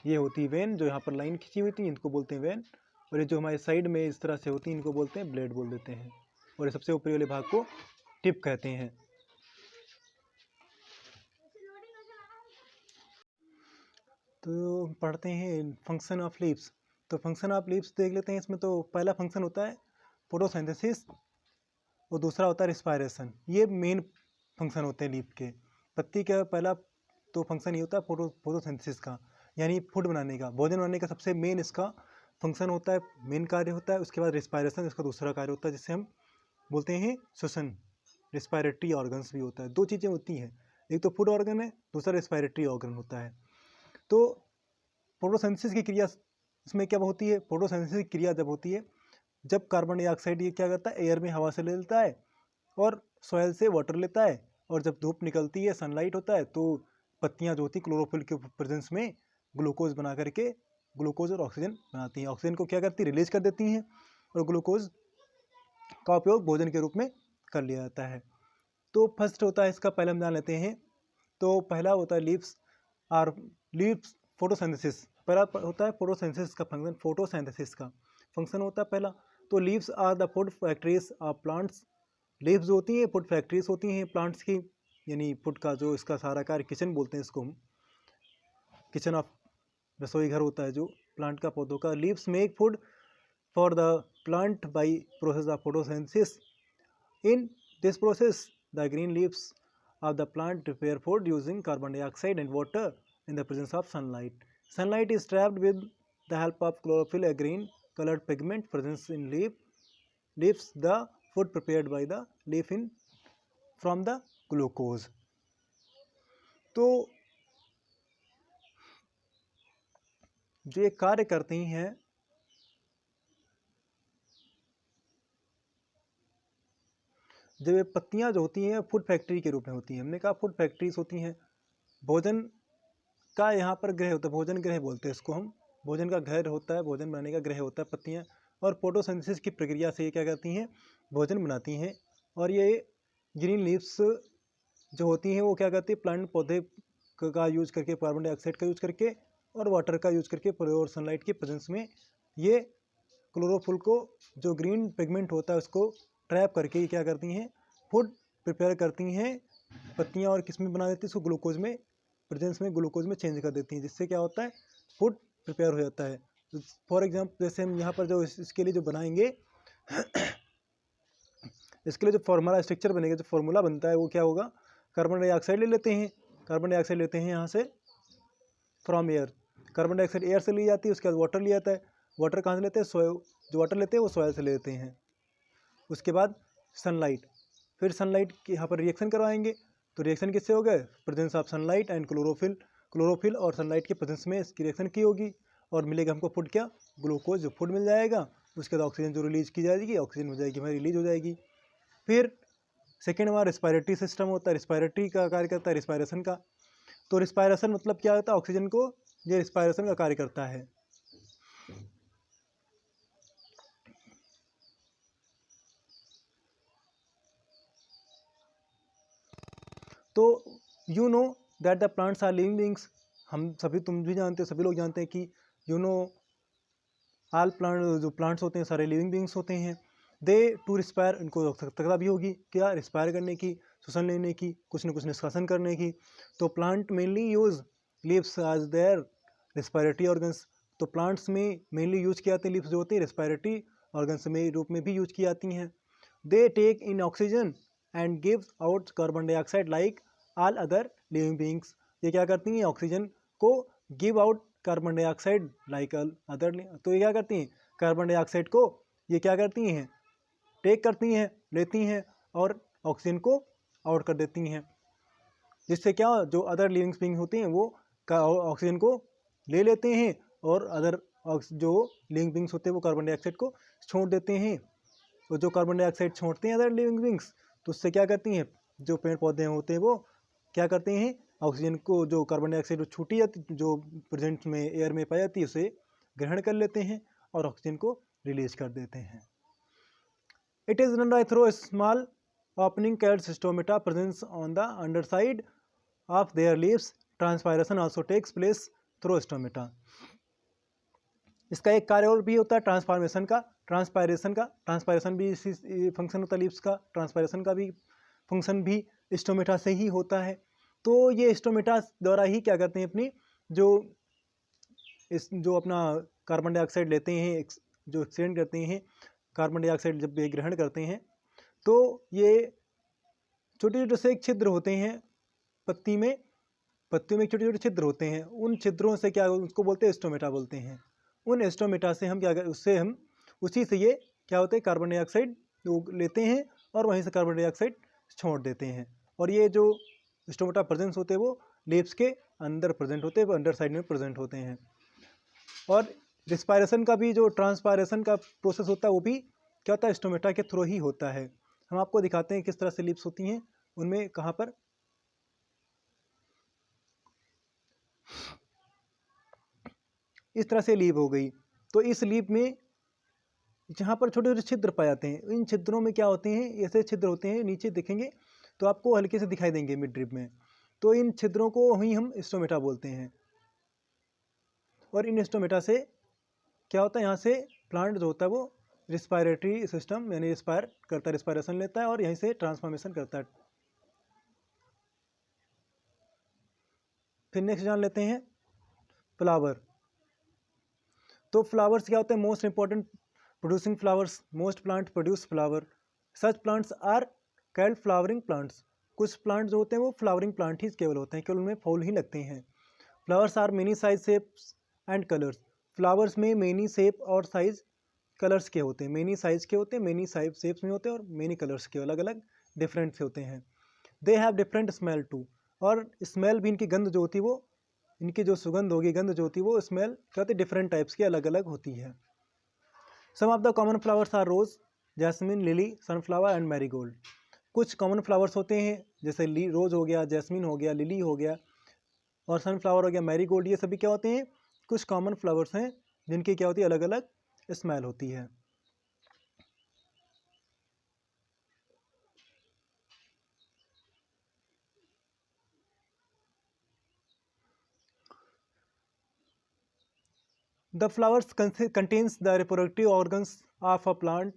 ये होती है वेन, जो यहाँ पर लाइन खींची हुई थी इनको बोलते हैं वेन। और ये जो हमारे साइड में इस तरह से होती है इनको बोलते हैं ब्लेड बोल देते हैं। और ये सबसे ऊपरी वाले भाग को टिप कहते हैं। तो पढ़ते हैं फंक्शन ऑफ लीव्स। तो फंक्शन ऑफ लीव्स देख लेते हैं। इसमें तो पहला फंक्शन होता है फोटोसिंथेसिस और दूसरा होता है रिस्पायरेशन। ये मेन फंक्शन होते हैं लीफ के। पत्ती का पहला तो फंक्शन ये होता है फोटोसिंथेसिस का, यानी फूड बनाने का, भोजन बनाने का सबसे मेन इसका फंक्शन होता है, मेन कार्य होता है। उसके बाद रिस्पायरेशन इसका दूसरा कार्य होता है, जिसे हम बोलते हैं श्वसन, रिस्पायरेटरी ऑर्गन्स भी होता है। दो चीज़ें होती हैं, एक तो फूड ऑर्गन है, दूसरा रिस्पायरेटरी ऑर्गन होता है। तो फोटोसिंथेसिस की क्रिया इसमें क्या होती है, फोटोसिंथेसिस की क्रिया जब होती है जब कार्बन डाइऑक्साइड ये क्या करता है, एयर में हवा से ले लेता है और सॉइल से वाटर लेता है। और जब धूप निकलती है, सनलाइट होता है, तो पत्तियां जो होती हैं क्लोरोफिल के प्रेजेंस में ग्लूकोज बना करके ग्लूकोज और ऑक्सीजन बनाती हैं। ऑक्सीजन को क्या करती है, रिलीज कर देती हैं। और ग्लूकोज का उपयोग भोजन के रूप में कर लिया जाता है। तो फर्स्ट होता है इसका, पहले हम जान लेते हैं। तो पहला होता है लीव्स फोटोसिंथेसिस। पहला होता है फोटोसिंथेसिस का फंक्शन, फोटोसिंथेसिस का फंक्शन होता है पहला। तो leaves are the food factories of plants. Leaves जो होती हैं फूड फैक्ट्रीज होती हैं प्लांट्स की, यानी फूड का जो इसका सारा कार्य, किचन बोलते हैं इसको हम, किचन ऑफ रसोई घर होता है जो प्लांट का, पौधों का। Leaves make food for the plant by process of photosynthesis. In this process the green leaves of the plant prepare food using carbon dioxide and water in the presence of sunlight. Sunlight is trapped with the help of chlorophyll, a green colored pigment present in leaves. The food prepared by the leaf in from the glucose. तो जो ये कार्य करती हैं, जब ये पत्तियां जो होती हैं फूड फैक्ट्री के रूप में होती हैं, हमने कहा फूड फैक्ट्रीज होती हैं, भोजन का यहाँ पर गृह होता है, भोजन गृह बोलते हैं इसको हम। भोजन का घर होता है, भोजन बनाने का गृह होता है पत्तियाँ। और फोटोसिंथेसिस की प्रक्रिया से ये क्या करती हैं, भोजन बनाती हैं। और ये ग्रीन लीव्स जो होती हैं वो क्या करती है, प्लांट पौधे का यूज करके, कार्बन डाइऑक्साइड का यूज करके और वाटर का यूज करके और सनलाइट के प्रेजेंस में ये क्लोरोफिल को जो ग्रीन पिगमेंट होता है उसको ट्रैप करके क्या करती हैं, फूड प्रिपेयर करती हैं पत्तियां, और किसमें बना देती है, इसको ग्लूकोज में प्रेजेंस में ग्लूकोज में चेंज कर देती हैं, जिससे क्या होता है, फूड प्रिपेयर हो जाता है। फॉर एग्जाम्पल जैसे हम यहाँ पर जो इसके लिए जो बनाएंगे इसके लिए जो फॉर्मूला स्ट्रक्चर बनेगा, जो फॉर्मूला बनता है वो क्या होगा, कार्बन डाइऑक्साइड ले लेते हैं, कार्बन डाइऑक्साइड लेते हैं यहाँ से from air, carbon dioxide air से ली जाती है, उसके बाद वाटर लिया जाता है, वाटर कहाँ से लेते हैं, जो वाटर लेते हैं वो सॉयल से लेते हैं। उसके बाद सनलाइट, फिर सनलाइट के यहाँ पर रिएक्शन करवाएंगे, तो रिएक्शन किससे हो गए, presence of sunlight and chlorophyll और सनलाइट के प्रेजेंस में इसकी रिएक्शन की होगी और मिलेगा हमको फूड, क्या, ग्लूकोज, जो फूड मिल जाएगा। उसके बाद ऑक्सीजन जो रिलीज की जाएगी, ऑक्सीजन हो जाएगी हमारी रिलीज हो जाएगी। फिर सेकेंड हमारा रिस्पायरेटरी सिस्टम होता है, रिस्पायरेटरी का कार्य करता है रिस्पायरेशन का। तो रिस्पायरेशन मतलब क्या होता है, ऑक्सीजन को ये रिस्पायरेशन का कार्य करता है। तो you know that the plants are living beings, हम सभी, तुम भी जानते हो, सभी लोग जानते हैं कि यू नो ऑल प्लांट, जो प्लांट्स होते हैं सारे लिविंग बींग्स होते हैं। दे टू रिस्पायर, इनको आवश्यकता भी होगी क्या, रिस्पायर करने की, श्वसन लेने की, कुछ न कुछ निष्कासन करने की। तो plant mainly use leaves as their respiratory organs, तो प्लांट्स में मेनली यूज किए जाते हैं लीव्स जो होती है रिस्पायरेटरी ऑर्गन्स में रूप में भी यूज की जाती हैं। They take in oxygen and gives out carbon dioxide like all other living beings, ये क्या करती हैं, ऑक्सीजन को give out carbon dioxide like other, तो ये क्या करती हैं, कार्बन डाइऑक्साइड को ये क्या करती हैं, टेक करती हैं, लेती हैं, और ऑक्सीजन को आउट कर देती हैं, जिससे क्या, जो अदर लिविंग बींग होती हैं वो ऑक्सीजन को ले लेते हैं और अदर जो लिविंग बींग्स होते हैं वो कार्बन डाइऑक्साइड को छोड़ देते हैं। और जो कार्बन डाइऑक्साइड छोड़ते हैं अदर लिविंग बींग्स, तो उससे क्या करती हैं, जो पेड़ पौधे होते हैं वो क्या करते हैं, ऑक्सीजन को, जो कार्बन डाइऑक्साइड छूटी जाती, जो प्रेजेंट में एयर में पाई जाती है, उसे ग्रहण कर लेते हैं और ऑक्सीजन को रिलीज कर देते हैं। It is run through small opening called stomata presence on the underside of their leaves, transpiration also takes place through stomata. इसका एक कार्य और भी होता है ट्रांसफॉर्मेशन का, ट्रांसपायरेशन भी इसी फंक्शन होता है लीव्स का, ट्रांसपायरेशन का भी फंक्शन भी स्टोमेटा से ही होता है। तो ये स्टोमेटा द्वारा ही क्या करते हैं, अपनी जो अपना कार्बन डाइऑक्साइड लेते हैं, जो एक्सचेंज करते हैं, कार्बन डाइऑक्साइड जब ये ग्रहण करते हैं, तो ये छोटे छोटे से छिद्र होते हैं पत्तियों में छोटे छोटे छिद्र होते हैं, उन छिद्रों से क्या, उसको बोलते हैं स्टोमेटा बोलते हैं। उन स्टोमेटा से हम क्या कर, उससे हम उसी से ये क्या होते हैं, कार्बन डाइऑक्साइड लेते हैं और वहीं से कार्बन डाइऑक्साइड छोड़ देते हैं। और ये जो स्टोमेटा प्रेजेंस होते हैं वो लीव्स के अंदर प्रेजेंट होते हैं, अंडर साइड में प्रेजेंट होते हैं। और रिस्पायरेशन का भी, जो ट्रांसपायरेशन का प्रोसेस होता है वो भी क्या होता है, स्टोमेटा के थ्रू ही होता है। हम आपको दिखाते हैं किस तरह से लीव्स होती हैं, उनमें कहाँ पर, इस तरह से लीव हो गई। तो इस लीव में जहाँ पर छोटे छोटे छिद्र पाए जाते हैं, इन छिद्रों में क्या होते हैं, ऐसे छिद्र होते हैं, नीचे देखेंगे तो आपको हल्के से दिखाई देंगे मिड ड्रिप में, तो इन छिद्रों को ही हम स्टोमेटा बोलते हैं। और इन स्टोमेटा से क्या होता है, यहाँ से प्लांट जो होता है वो रिस्पायरेटरी सिस्टम यानी रिस्पायर करता है, रिस्पायरेशन लेता है और यहीं से ट्रांसफॉर्मेशन करता है। फिर नेक्स्ट जान लेते हैं फ्लावर। तो फ्लावर्स क्या होते हैं, most important producing flowers, most plant produce flower, such plants are called flowering plants. कुछ प्लांट जो होते हैं वो फ्लावरिंग प्लांट ही केवल होते हैं, केवल उनमें फूल ही लगते हैं। Flowers are many size shapes and colours, flowers में मेनी शेप और साइज कलर्स के होते हैं, मेनी साइज के होते हैं, मेनी साइज शेप्स में होते हैं और मेनी कलर्स के, अलग अलग डिफरेंट से होते हैं। They have different smell too, और स्मेल भी, इनकी गंध जो होती है वो, इनकी जो सुगंध होगी, गंध जो होती है वो स्मेल क्या होती है, डिफरेंट टाइप्स की अलग अलग होती है। Some of the common flowers are rose, jasmine, lily, sunflower and marigold. कुछ कॉमन फ्लावर्स होते हैं जैसे रोज हो गया, जैस्मिन हो गया, लिली हो गया और सनफ्लावर हो गया, मैरीगोल्ड, ये सभी क्या होते हैं, कुछ कॉमन फ्लावर्स हैं जिनकी क्या होती है, अलग अलग स्मेल होती है। The flowers contains the reproductive organs of a plant.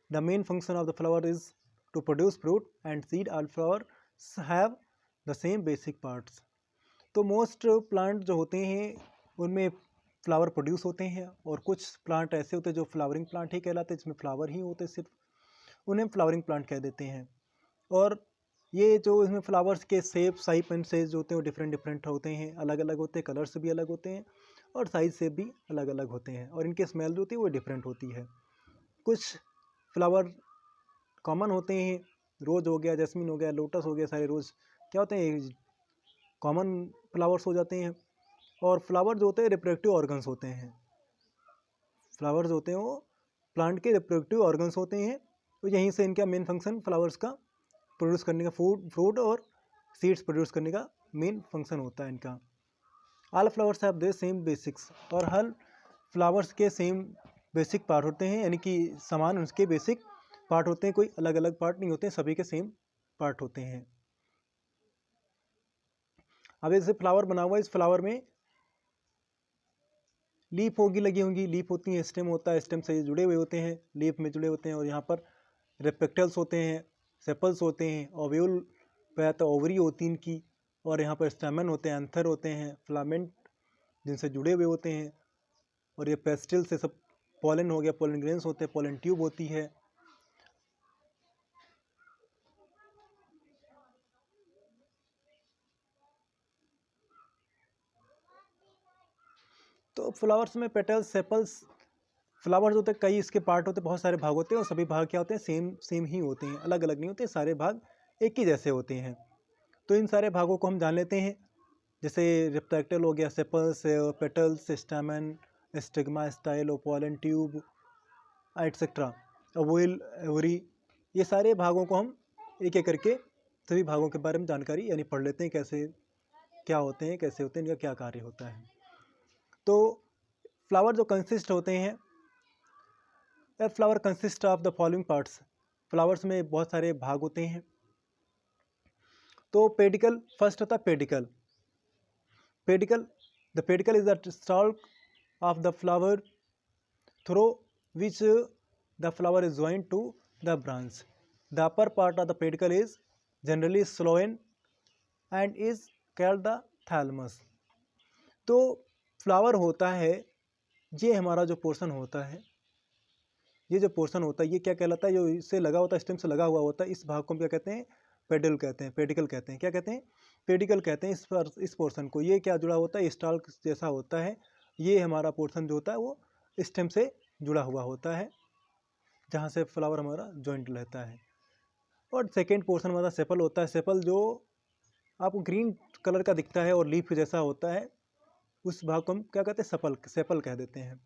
The main function of the flower is to produce fruit and seed. All flowers have the same basic parts. तो मोस्ट प्लांट जो होते हैं उनमें flower produce होते हैं, और कुछ plant ऐसे होते हैं जो फ्लावरिंग प्लांट ही कहलाते हैं, जिसमें फ्लावर ही होते हैं सिर्फ, उन्हें फ्लावरिंग प्लांट कह देते हैं। और ये जो इसमें फ्लावर्स के शेप साइप एंड साइज होते हैं वो डिफरेंट डिफरेंट होते हैं, अलग अलग होते हैं, कलर्स भी अलग होते हैं और साइज से भी अलग अलग होते हैं, और इनके स्मेल जो होती है वो डिफरेंट होती है। कुछ फ्लावर कॉमन होते हैं, रोज हो गया, जैस्मिन हो गया, लोटस हो गया, सारे रोज क्या होते हैं, कॉमन फ्लावर्स हो जाते हैं। और फ्लावर जो होते हैं रिप्रोडक्टिव ऑर्गन्स होते हैं। फ्लावर्स होते हैं वो प्लांट के रिप्रोडक्टिव ऑर्गन्स होते हैं, तो यहीं से इनका मेन फंक्शन फ्लावर्स का प्रोड्यूस करने का, फ्रूट और सीड्स प्रोड्यूस करने का मेन फंक्शन होता है इनका। All flowers have their same basics, और हर फ्लावर्स के सेम बेसिक पार्ट होते हैं, यानी कि समान उसके बेसिक पार्ट होते हैं, कोई अलग अलग पार्ट नहीं होते हैं, सभी के सेम पार्ट होते हैं। अब जैसे फ्लावर बना हुआ है, इस फ्लावर में लीफ होगी, लगी होंगी, लीफ होती है, स्टेम होता है, स्टेम से जुड़े हुए होते हैं, लीफ में जुड़े होते हैं, और यहाँ पर रेपेक्टल्स होते हैं, सेपल्स होते हैं, ओव्यूल पे तो ओवरी होती है इनकी, और यहाँ पर स्टैमन होते हैं, एंथर होते हैं, फिलामेंट जिनसे जुड़े हुए होते हैं, और ये पेस्टिल से सब पॉलन हो गया, पॉलन ग्रेन्स होते हैं, पॉलन ट्यूब होती है। तो फ्लावर्स में पेटल्स, सेपल्स, फ्लावर्स होते हैं, कई इसके पार्ट होते हैं, बहुत सारे भाग होते हैं, और सभी भाग क्या होते हैं, सेम ही होते हैं, अलग अलग नहीं होते, सारे भाग एक ही जैसे होते हैं। तो इन सारे भागों को हम जान लेते हैं, जैसे रिप्टेक्टल हो गया, sepals, petals, stamen, stigma, style, pollen tube etcetera, Oval, ovary, ये सारे भागों को हम एक एक करके सभी भागों के बारे में जानकारी यानी पढ़ लेते हैं, कैसे क्या होते हैं, कैसे होते हैं, इनका क्या कार्य होता है। तो फ्लावर जो कंसिस्ट होते हैं, a flower consist of the following parts, flowers में बहुत सारे भाग होते हैं। तो पेडिकल फर्स्ट होता है, pedicel the pedicel is the stalk of the flower through which the flower is joint to the branch. The upper part of the pedicel is generally swollen and is called the thalamus. तो flower होता है, ये हमारा जो portion होता है, ये जो पोर्शन होता है ये क्या कहलाता है, जो इससे लगा होता है, स्टेम से लगा हुआ होता है, इस भाग को हम क्या कहते हैं, पेडल कहते हैं, पेडिकल कहते हैं, क्या कहते हैं, पेडिकल कहते हैं। इस पोर्शन को, ये क्या जुड़ा होता है, स्टाल जैसा होता है, ये हमारा पोर्शन जो होता है वो स्टेम से जुड़ा हुआ होता है, जहाँ से फ्लावर हमारा जॉइंट रहता है। और सेकेंड पोर्शन हमारा सेपल होता है। सेपल जो आपको ग्रीन कलर का दिखता है और लीफ जैसा होता है, उस भाग को हम क्या कहते हैं, सेपल कह देते हैं।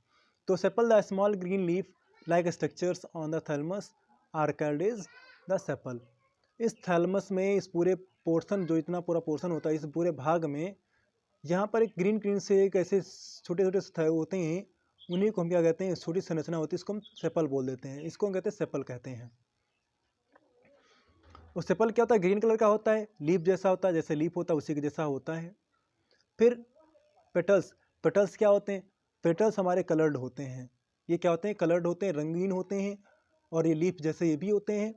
तो sepal the small green leaf like structures on the thalamus are called is the sepal. इस थैलमस में, इस पूरे पोर्शन, जो इतना पूरा पोर्शन होता है, इस पूरे भाग में यहाँ पर एक ग्रीन से एक ऐसे छोटे छोटे होते हैं, उन्हीं को हम क्या कहते हैं, छोटी संरचना होती है, इसको हम सेपल बोल देते हैं, इसको हम कहते हैं सेपल कहते हैं। और सेपल क्या होता है, ग्रीन कलर का होता है, लीफ जैसा होता है, जैसे लीफ होता है उसी के जैसा होता है। फिर पेटल्स क्या होते हैं, पेटल्स हमारे कलर्ड होते हैं, ये क्या होते हैं, कलर्ड होते हैं, रंगीन होते हैं, और ये लीफ जैसे ये भी होते हैं,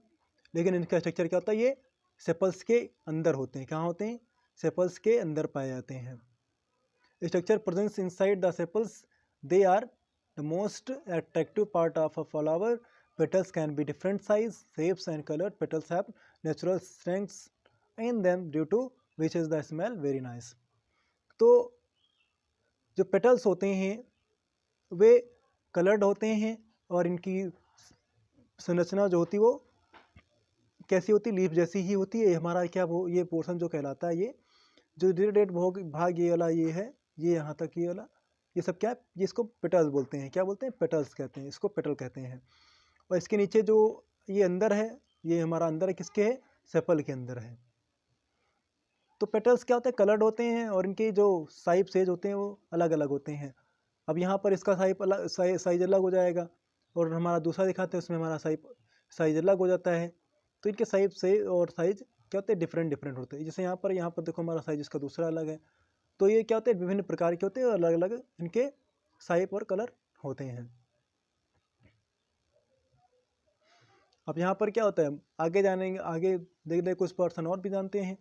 लेकिन इनका स्ट्रक्चर क्या होता है, ये सेपल्स के अंदर होते हैं। कहाँ होते हैं, सेपल्स के अंदर पाए जाते हैं। Structure presence inside the sepals, they are the most attractive part of a flower. Petals can be different size, shapes and color. Petals have natural strengths in them due to which is the smell very nice. तो जो petals होते हैं वे coloured होते हैं, और इनकी संरचना जो होती है वो कैसी होती, लीफ जैसी ही होती है। हमारा क्या वो ये पोर्शन जो कहलाता है, ये जो रेड भाग ये वाला, ये है, ये यहाँ तक ये वाला, ये सब क्या है, ये इसको पेटल्स बोलते हैं। क्या बोलते हैं, पेटल्स कहते हैं, इसको पेटल कहते हैं। और इसके नीचे जो ये अंदर है, ये हमारा अंदर है, किसके है, सेपल के अंदर है। तो पेटल्स क्या होते हैं, कलर्ड होते हैं, और इनके जो साइज होते हैं वो अलग अलग होते हैं। अब यहाँ पर इसका साइज अलग हो जाएगा, और हमारा दूसरा दिखाते हैं उसमें हमारा साइज अलग हो जाता है। तो इनके और साइज क्या होते हैं, डिफरेंट होते हैं। जैसे यहाँ पर देखो हमारा साइज इसका दूसरा अलग है। तो ये क्या होते हैं, विभिन्न प्रकार के होते हैं, अलग अलग इनके शाइप और कलर होते हैं। अब यहाँ पर क्या होता है, आगे जाने आगे देख ले कुछ पर्सन और भी जानते हैं।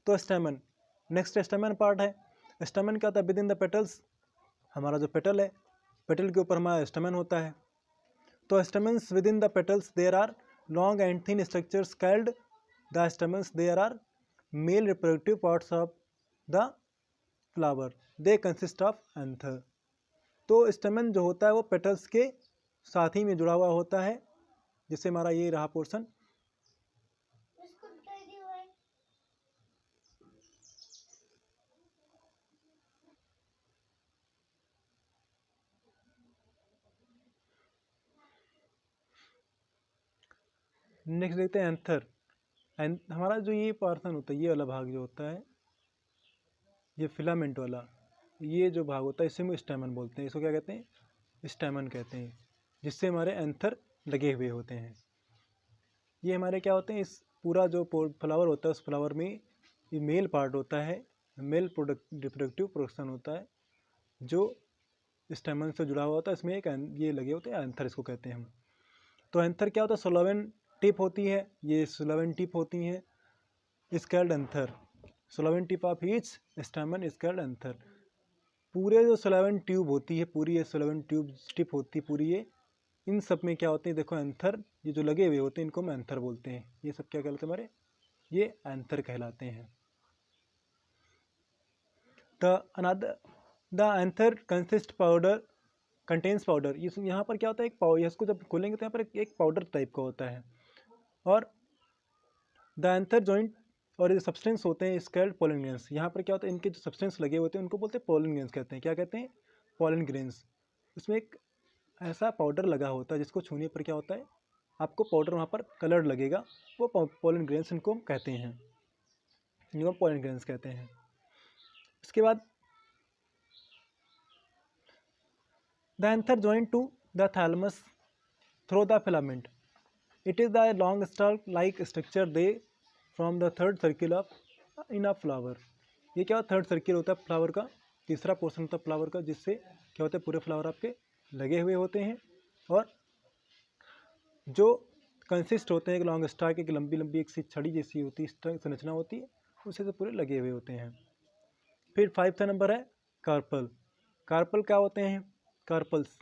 तो स्टेमन, नेक्स्ट स्टेमन पार्ट है। स्टेमन क्या होता है, विद इन द पेटल्स, हमारा जो पेटल है, पेटल के ऊपर हमारा स्टेमन होता है। तो stamens within the petals there are long and thin structures called the stamens, there are male reproductive parts of the flower, they consist of anther. तो स्टेमन जो होता है वो पेटल्स के साथ ही में जुड़ा हुआ होता है, जिससे हमारा ये रहा पोर्शन। नेक्स्ट देखते हैं एंथर। हमारा जो ये पोर्शन होता है, ये वाला भाग जो होता है, ये फिलामेंट वाला, ये जो भाग होता है इसे हम स्टेमन बोलते हैं। इसको क्या कहते हैं, स्टेमन कहते हैं, जिससे हमारे एंथर लगे हुए होते हैं। ये हमारे क्या होते हैं, इस पूरा जो फ्लावर होता है उस फ्लावर में ये मेल पार्ट होता है, मेल रिप्रोडक्टिव प्रोडक्शन होता है, जो स्टेमन से जुड़ा हुआ होता है। इसमें एक ये लगे होते हैं, एंथर इसको कहते हैं हम। तो एंथर क्या होता है, सोलवेन टिप होती है, ये सोलवेन टिप होती हैं, called anther, swollen tip of each stamen called anther. पूरे जो सोलवेन ट्यूब होती है, पूरी ये सोलवेन ट्यूब टिप होती है पूरी, ये इन सब में क्या होते हैं, देखो एंथर, ये जो लगे हुए होते हैं इनको हम एंथर बोलते हैं। ये सब क्या कहलाते हैं हमारे, ये एंथर कहलाते हैं। The anther consist powder contains powder, यहाँ पर क्या होता है, एक पाउडर, इसको जब खोलेंगे तो यहाँ पर एक पाउडर टाइप का होता है। और द एंथर जॉइंट, और ये सब्सटेंस होते हैं स्केल्ड पोलन ग्रेन्स। यहाँ पर क्या होता है, इनके जो सब्सटेंस लगे होते हैं उनको बोलते हैं पोलन ग्रेन्स कहते हैं। क्या कहते हैं, पोलन ग्रेन्स। उसमें एक ऐसा पाउडर लगा होता है जिसको छूने पर क्या होता है, आपको पाउडर वहाँ पर कलर लगेगा, वो पोलन ग्रेन्स इनको हम कहते हैं, इनको पोलन ग्रेन्स कहते हैं। इसके बाद the anther joint to the thalamus through the filament, it is the long stalk like structure they from the third circle of in a flower. ये क्या थर्ड सर्किल होता है फ्लावर का, तीसरा पोर्शन होता है फ्लावर का, जिससे क्या होता है पूरे फ्लावर आपके लगे हुए होते हैं, और जो कंसिस्ट होते हैं एक लॉन्ग स्टॉक, एक लंबी लंबी एक सी छड़ी जैसी होती है संरचना होती है, उसे से पूरे लगे हुए होते हैं। फिर 5वां नंबर है कार्पल। कार्पल क्या होते हैं, carpals,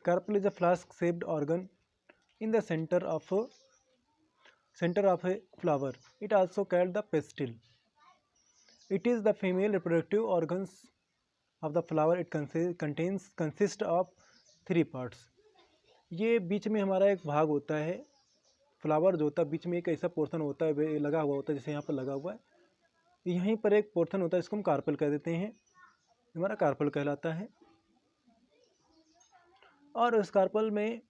carpel is a flask shaped organ in the center of a flower. It also called the pistil. It is the female reproductive organs of the flower. It consists of 3 parts. ये बीच में हमारा एक भाग होता है, flower जो होता है बीच में एक ऐसा पोर्शन होता है लगा हुआ होता है, जैसे यहाँ पर लगा हुआ है, यहीं पर एक पोर्शन होता है, इसको हम कार्पल कह देते हैं, हमारा कार्पल कहलाता है। और उस कार्पल में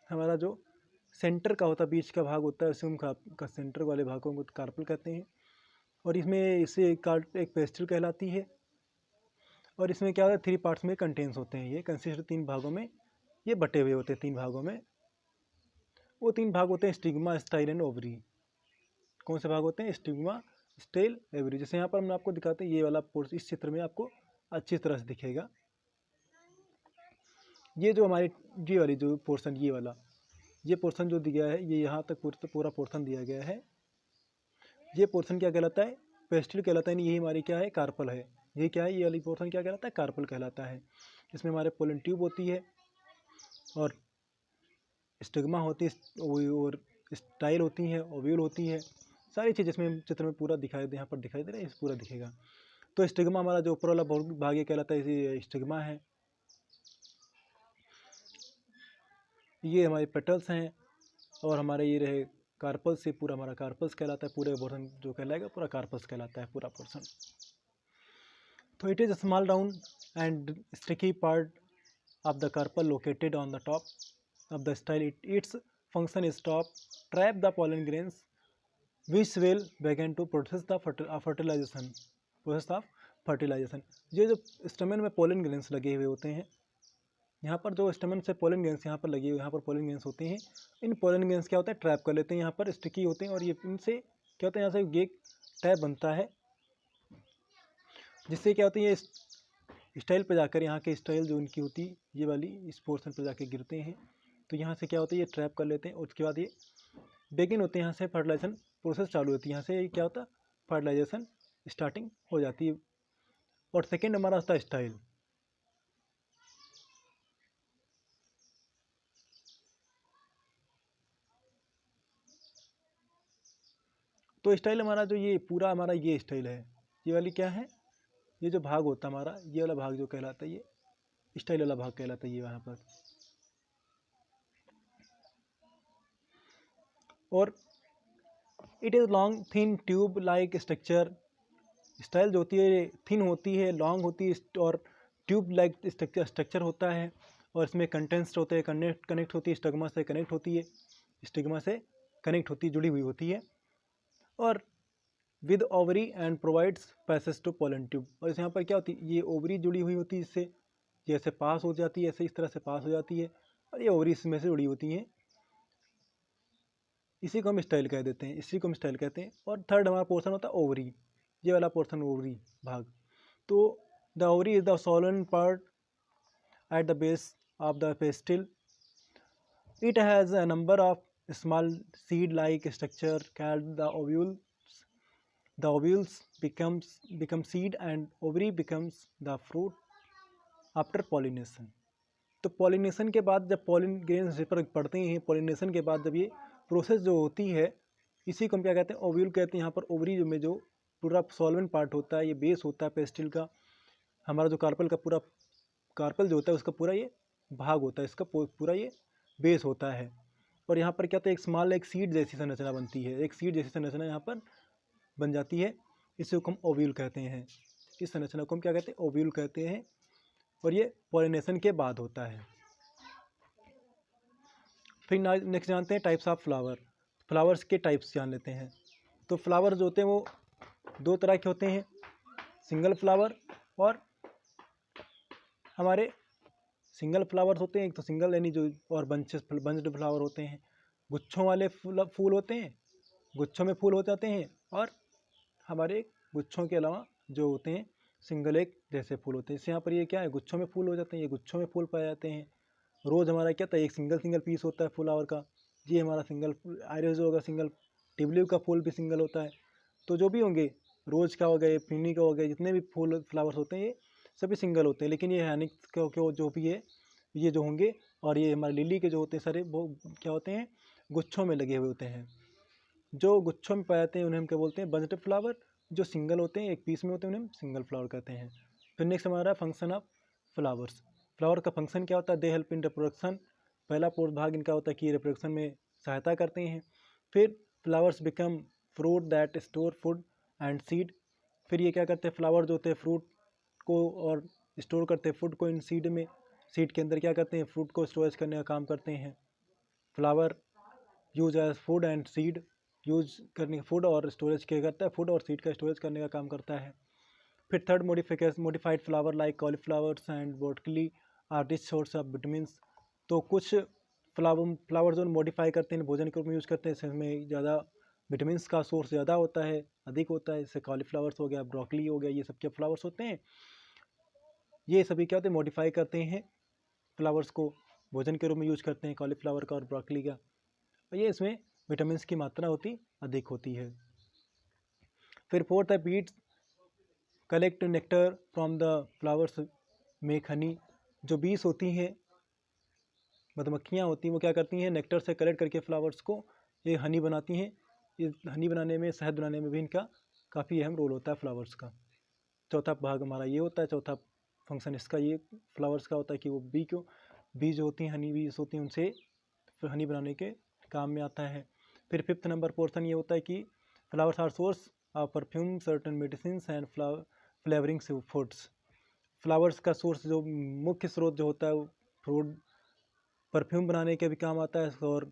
हमारा जो सेंटर का होता है, बीच का भाग होता है, उसे हम का सेंटर वाले भागों को कार्पल कहते हैं। और इसमें इसे एक पेस्टिल कहलाती है। और इसमें क्या होता है, 3 पार्ट्स में कंटेन्स होते हैं, ये कंसिस्ट 3 भागों में ये बटे हुए होते हैं, 3 भागों में। वो 3 भाग होते हैं स्टिग्मा, स्टाइल एंड ओवरी। कौन से भाग होते हैं, स्टिग्मा, स्टाइल, ओवरी। जैसे यहाँ पर हम आपको दिखाते हैं, ये वाला पोर्शन इस चित्र में आपको अच्छी तरह से दिखेगा। ये जो हमारी ये वाली जो पोर्शन, ये वाला ये पोर्शन जो दिया है, ये यहाँ तक पूरा पोर्शन दिया गया है, ये पोर्शन क्या कहलाता है, पेस्टिल कहलाता है। यही हमारी क्या है, कार्पल है। ये क्या है, ये वाली पोर्शन क्या कहलाता है, कार्पल कहलाता है। इसमें हमारे पोलन ट्यूब होती है, और स्टिग्मा होती है, और स्टाइल होती है, ओव्यूल होती है, सारी चीज़ इसमें चित्र में पूरा दिखाई दे, यहाँ पर दिखाई दे रहा है, इस पूरा दिखेगा। तो स्टिग्मा हमारा जो ऊपर वाला भाग ये कहलाता है, इसी स्टिग्मा है। ये हमारे पेटल्स हैं, और हमारे ये रहे कार्पल्स, से पूरा हमारा कार्पल्स कहलाता है, पूरे पोर्शन जो कहलाएगा पूरा कार्पल्स कहलाता है, पूरा पोर्शन। तो it is small round and sticky part of the carpel located on the top of the style. Its function is to trap the pollen grains which will begin to process the fertilization. Process of fertilization. ये जो स्टमेन में pollen grains लगे हुए होते हैं, यहाँ पर जो स्टमेन से पोलन ग्रेन्स यहाँ पर लगे हुए, यहाँ पर पोलन ग्रेन्स होते हैं, इन पोलन ग्रेन्स क्या होता है, ट्रैप कर लेते हैं, यहाँ पर स्टिकी होते हैं और ये इनसे क्या होता है, यहाँ से एक टैप बनता है जिससे क्या होता है, ये स्टाइल पे जाकर यहाँ के स्टाइल जो उनकी होती है ये वाली इस पोर्शन पे जाके गिरते हैं। तो यहाँ से क्या होता है, ये ट्रैप कर लेते हैं और उसके बाद ये बेगिन होते हैं, यहाँ से फर्टिलाइजेशन प्रोसेस चालू होती है, यहाँ से क्या होता है, फर्टिलाइजेशन स्टार्टिंग हो जाती है। और सेकेंड हमारा होता है स्टाइल। तो स्टाइल हमारा जो ये पूरा हमारा ये स्टाइल है, ये वाली क्या है, ये जो भाग होता है हमारा, ये वाला भाग जो कहलाता है, ये स्टाइल वाला भाग कहलाता है ये वहाँ पर। और it is long thin tube like structure. Style जो होती है थिन होती है, लॉन्ग होती है और ट्यूब लाइक स्ट्रक्चर होता है और इसमें कंटेंट्स होते हैं, कनेक्ट होती है, स्टिग्मा से कनेक्ट होती है, स्टिग्मा से कनेक्ट होती जुड़ी हुई होती है। और with ovary and provides passage to pollen tube. और इस यहाँ पर क्या होती है, ये ओवरी जुड़ी हुई होती है, इससे जैसे पास हो जाती है, ऐसे इस तरह से पास हो जाती है और ये ओवरी इसमें से जुड़ी होती हैं। इसी को हम स्टाइल कह देते हैं, इसी को हम स्टाइल कहते हैं। और थर्ड हमारा पोर्शन होता है ओवरी, ये वाला पोर्शन ओवरी भाग। तो the ovary is the swollen part at the base of the pistil. It has a number of small seed like structure called the ovules. The ovules become seed and ovary becomes the fruit after pollination. तो pollination के बाद जब pollen grains पर पड़ते हैं, pollination के बाद जब ये प्रोसेस जो होती है, इसी को हम क्या कहते हैं, ओव्यूल कहते हैं। यहाँ पर ओवरी में जो पूरा सॉल्वेंट पार्ट होता है, ये बेस होता है पेस्टिल का, हमारा जो कार्पल का पूरा कार्पल जो होता है उसका पूरा ये भाग होता है, इसका पूरा ये बेस होता है। और यहाँ पर क्या होता है, एक स्मॉल एक सीड जैसी संरचना बनती है, एक सीड जैसी संरचना यहाँ पर बन जाती है, इसे हम ओव्यूल कहते हैं। इस संरचना को हम क्या कहते हैं, ओव्यूल कहते हैं। और ये पॉलिनेशन के बाद होता है। फिर नेक्स्ट जानते हैं टाइप्स ऑफ फ्लावर। फ्लावर्स के टाइप्स जान लेते हैं। तो फ्लावर जो होते हैं वो दो तरह के होते हैं, सिंगल फ्लावर और हमारे सिंगल फ्लावर्स होते हैं, एक तो सिंगल यानी जो, और बंच्ड फ्लावर होते हैं, गुच्छों वाले फूल होते हैं, गुच्छों में फूल हो जाते हैं। और हमारे गुच्छों के अलावा जो होते हैं सिंगल एक जैसे फूल होते हैं। इससे यहाँ पर ये क्या है, गुच्छों में फूल हो जाते हैं, ये गुच्छों में फूल पाए जाते हैं। रोज़ हमारा क्या था, एक सिंगल पीस होता है फ्लावर का, ये हमारा सिंगल। आइरिस जो होगा सिंगल, ट्यूलिप का फूल भी सिंगल होता है। तो जो भी होंगे, रोज़ का हो गया, पीनी का हो गया, जितने भी फूल फ्लावर्स होते हैं ये सभी सिंगल होते हैं। लेकिन ये हैनिक क्यों जो भी है, ये जो होंगे, और ये हमारे लिली के जो होते हैं सारे, वो क्या होते हैं, गुच्छों में लगे हुए होते हैं। जो गुच्छों में पाए जाते हैं उन्हें हम क्या बोलते हैं, बंच्ड फ्लावर। जो सिंगल होते हैं, एक पीस में होते हैं, उन्हें हम सिंगल फ्लावर कहते हैं। फिर नेक्स्ट हमारा फंक्शन ऑफ फ्लावर्स। फ्लावर का फंक्शन क्या होता है, दे हेल्प इन रिप्रोडक्शन। पहला भाग इनका होता है कि रिप्रोडक्शन में सहायता करते हैं। फिर flowers become fruit that store food and seed. फिर ये क्या करते हैं, फ्लावर जो होते हैं फ्रूट को और स्टोर करते हैं फूड को इन सीड में। सीड के अंदर क्या करते हैं, फ्रूट को स्टोरेज करने का काम करते हैं। Flower use as food and seed, use करने फूड और स्टोरेज क्या करता है, फूड और सीड का स्टोरेज करने का काम करता है। फिर third modified flower like cauliflowers and broccoli are rich source of vitamins. तो कुछ फ्लावर जो मॉडिफाई करते हैं, भोजन के रूप में यूज़ करते हैं, इसमें ज़्यादा विटामिन्स का सोर्स ज़्यादा होता है, अधिक होता है। जैसे कॉलीफ्लावर्स हो गया, ब्रोकली हो गया, ये सब के फ्लावर्स होते हैं। ये सभी क्या होते हैं, मॉडिफाई करते हैं फ्लावर्स को, भोजन के रूप में यूज करते हैं, कॉलीफ्लावर का और ब्रोकली का। और ये इसमें विटामिन्स की मात्रा अधिक होती है। फिर फोर्थ है bees collect nectar from the flowers make honey. जो बीस होती हैं, मधुमक्खियाँ होती हैं, वो क्या करती हैं, नेक्टर से कलेक्ट करके फ्लावर्स को ये हनी बनाती हैं। ये हनी बनाने में, शहद बनाने में भी इनका काफ़ी अहम रोल होता है फ्लावर्स का। चौथा भाग हमारा ये होता है, चौथा फंक्शन इसका ये फ्लावर्स का होता है कि वो बी जो होती हैं, हनी बीज होती हैं, उनसे हनी बनाने के काम में आता है। फिर फिफ्थ नंबर पोर्शन ये होता है कि flowers are source of perfume, certain medicine and flavouring foods. Flowers का सोर्स जो मुख्य स्रोत जो होता है वो फ्रूट परफ्यूम बनाने के भी काम आता है और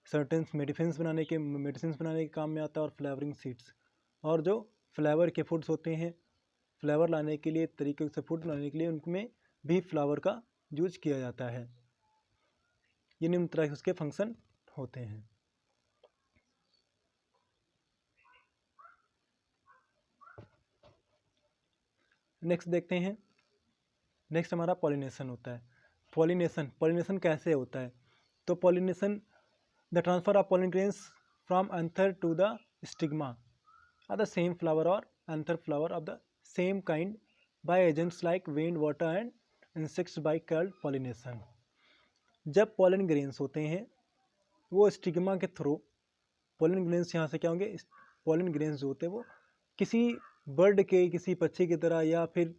सर्टेन मेडिसिन बनाने के काम में आता है, और फ्लेवरिंग सीड्स। और जो फ्लेवर के फूड्स होते हैं, फ्लेवर लाने के लिए तरीके से फूड बनाने के लिए उनमें भी फ्लावर का यूज किया जाता है। ये निम्न तरह के उसके फंक्शन होते हैं। नेक्स्ट देखते हैं। नेक्स्ट हमारा पॉलिनेशन होता है। पॉलिनेशन कैसे होता है? तो pollination the transfer of pollen grains from anther to the stigma of the same flower or anther flower of the same kind by agents like wind, water and insects by called pollination। जब pollen grains होते हैं वो stigma के through, pollen grains यहाँ से क्या होंगे, pollen grains जो होते हैं वो किसी बर्ड के, किसी पक्षी की तरह या फिर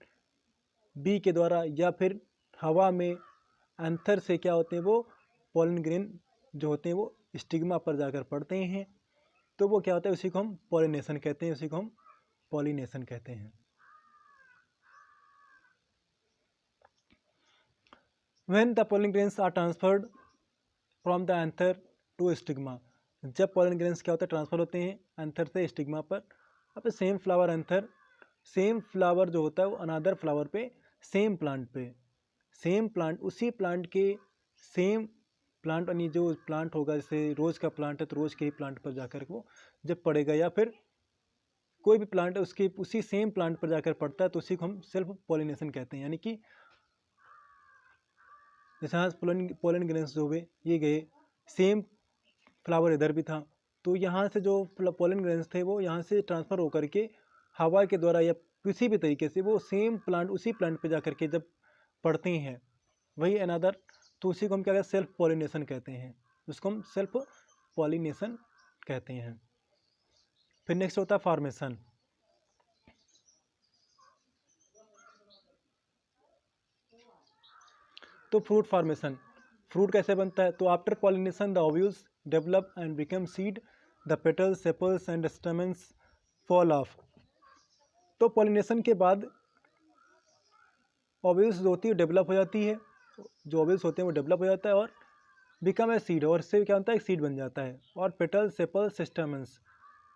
बी के द्वारा या फिर हवा में एंथर से क्या होते हैं, वो pollen grain जो होते हैं वो स्टिग्मा पर जाकर पड़ते हैं, तो वो क्या होता है, उसी को हम पॉलिनेशन कहते हैं, उसी को हम पॉलिनेशन कहते हैं। When the pollen grains are transferred from the anther to stigma, जब pollen grains क्या होता है, ट्रांसफर होते हैं एंथर से स्टिग्मा पर। अब same flower anther, same flower जो होता है वो अनदर फ्लावर पे, सेम प्लांट पे, सेम प्लांट, उसी प्लांट के सेम प्लांट, यानी जो प्लांट होगा, जैसे रोज़ का प्लांट है तो रोज़ के ही प्लांट पर जाकर वो जब पड़ेगा, या फिर कोई भी प्लांट है उसके उसी सेम प्लांट पर जाकर पड़ता है, तो उसी को हम सेल्फ पॉलिनेशन कहते हैं। यानी कि जैसे यहाँ पोलन ग्रेन्स जो हुए ये गए, सेम फ्लावर इधर भी था, तो यहाँ से जो पोलन ग्रेन्स थे वो यहाँ से ट्रांसफ़र होकर के हवा के द्वारा या किसी भी तरीके से वो सेम प्लांट, उसी प्लांट पे जाकर के जब पड़ते हैं वही अनदर, तो उसी को हम क्या कहते हैं, सेल्फ पॉलिनेशन कहते हैं, उसको हम सेल्फ पॉलिनेशन कहते हैं। फिर नेक्स्ट होता है फॉर्मेशन। तो फ्रूट फॉर्मेशन, फ्रूट कैसे बनता है? तो after pollination the ovules develop and become seed, the petals, sepals and stamens fall of. तो पॉलिनेशन के बाद ओव्यूल्स जो होती है डेवलप हो जाती है, जो ओव्यूल्स होते हैं वो डेवलप हो जाता है और बिकम ए सीड, और इससे क्या होता है, एक सीड बन जाता है, और पेटल्स, सेपल्स, स्टेमेंस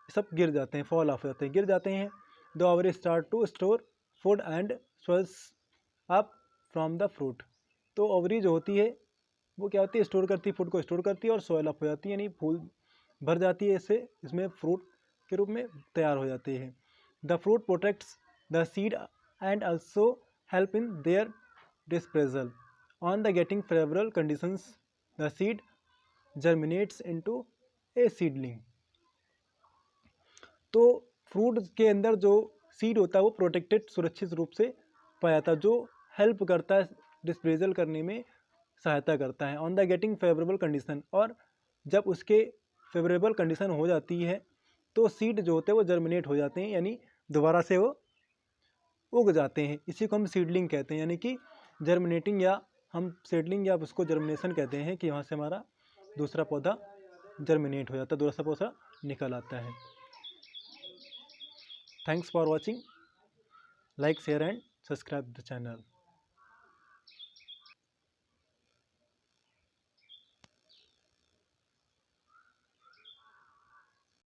सब गिर जाते हैं, फॉल ऑफ हो जाते हैं, गिर जाते हैं। The ovary start to store food and swells up from the fruit. तो ओवरी जो होती है वो क्या होती है, स्टोर करती है, फूड को स्टोर करती है और सोयल अप हो जाती है, यानी फूल भर जाती है, इससे इसमें फ्रूट के रूप में तैयार हो जाते हैं। The fruit protects the seed and also help in their dispersal on the getting favourable conditions, the seed germinates into a seedling. तो फ्रूट के अंदर जो सीड होता है वो प्रोटेक्टेड, सुरक्षित रूप से पाया जाता है, जो हेल्प करता है डिस्पेजल करने में सहायता करता है, on the getting favourable condition, और जब उसके फेवरेबल कंडीशन हो जाती है तो सीड जो होते हैं वो जर्मिनेट हो जाते हैं, यानी दोबारा से वो उग जाते हैं, इसी को हम सीडलिंग कहते हैं, यानी कि जर्मिनेटिंग, या हम सीडलिंग या उसको जर्मिनेशन कहते हैं कि वहाँ से हमारा दूसरा पौधा जर्मिनेट हो जाता है, दूसरा पौधा निकल आता है। Thanks for watching. Like, share and subscribe the channel.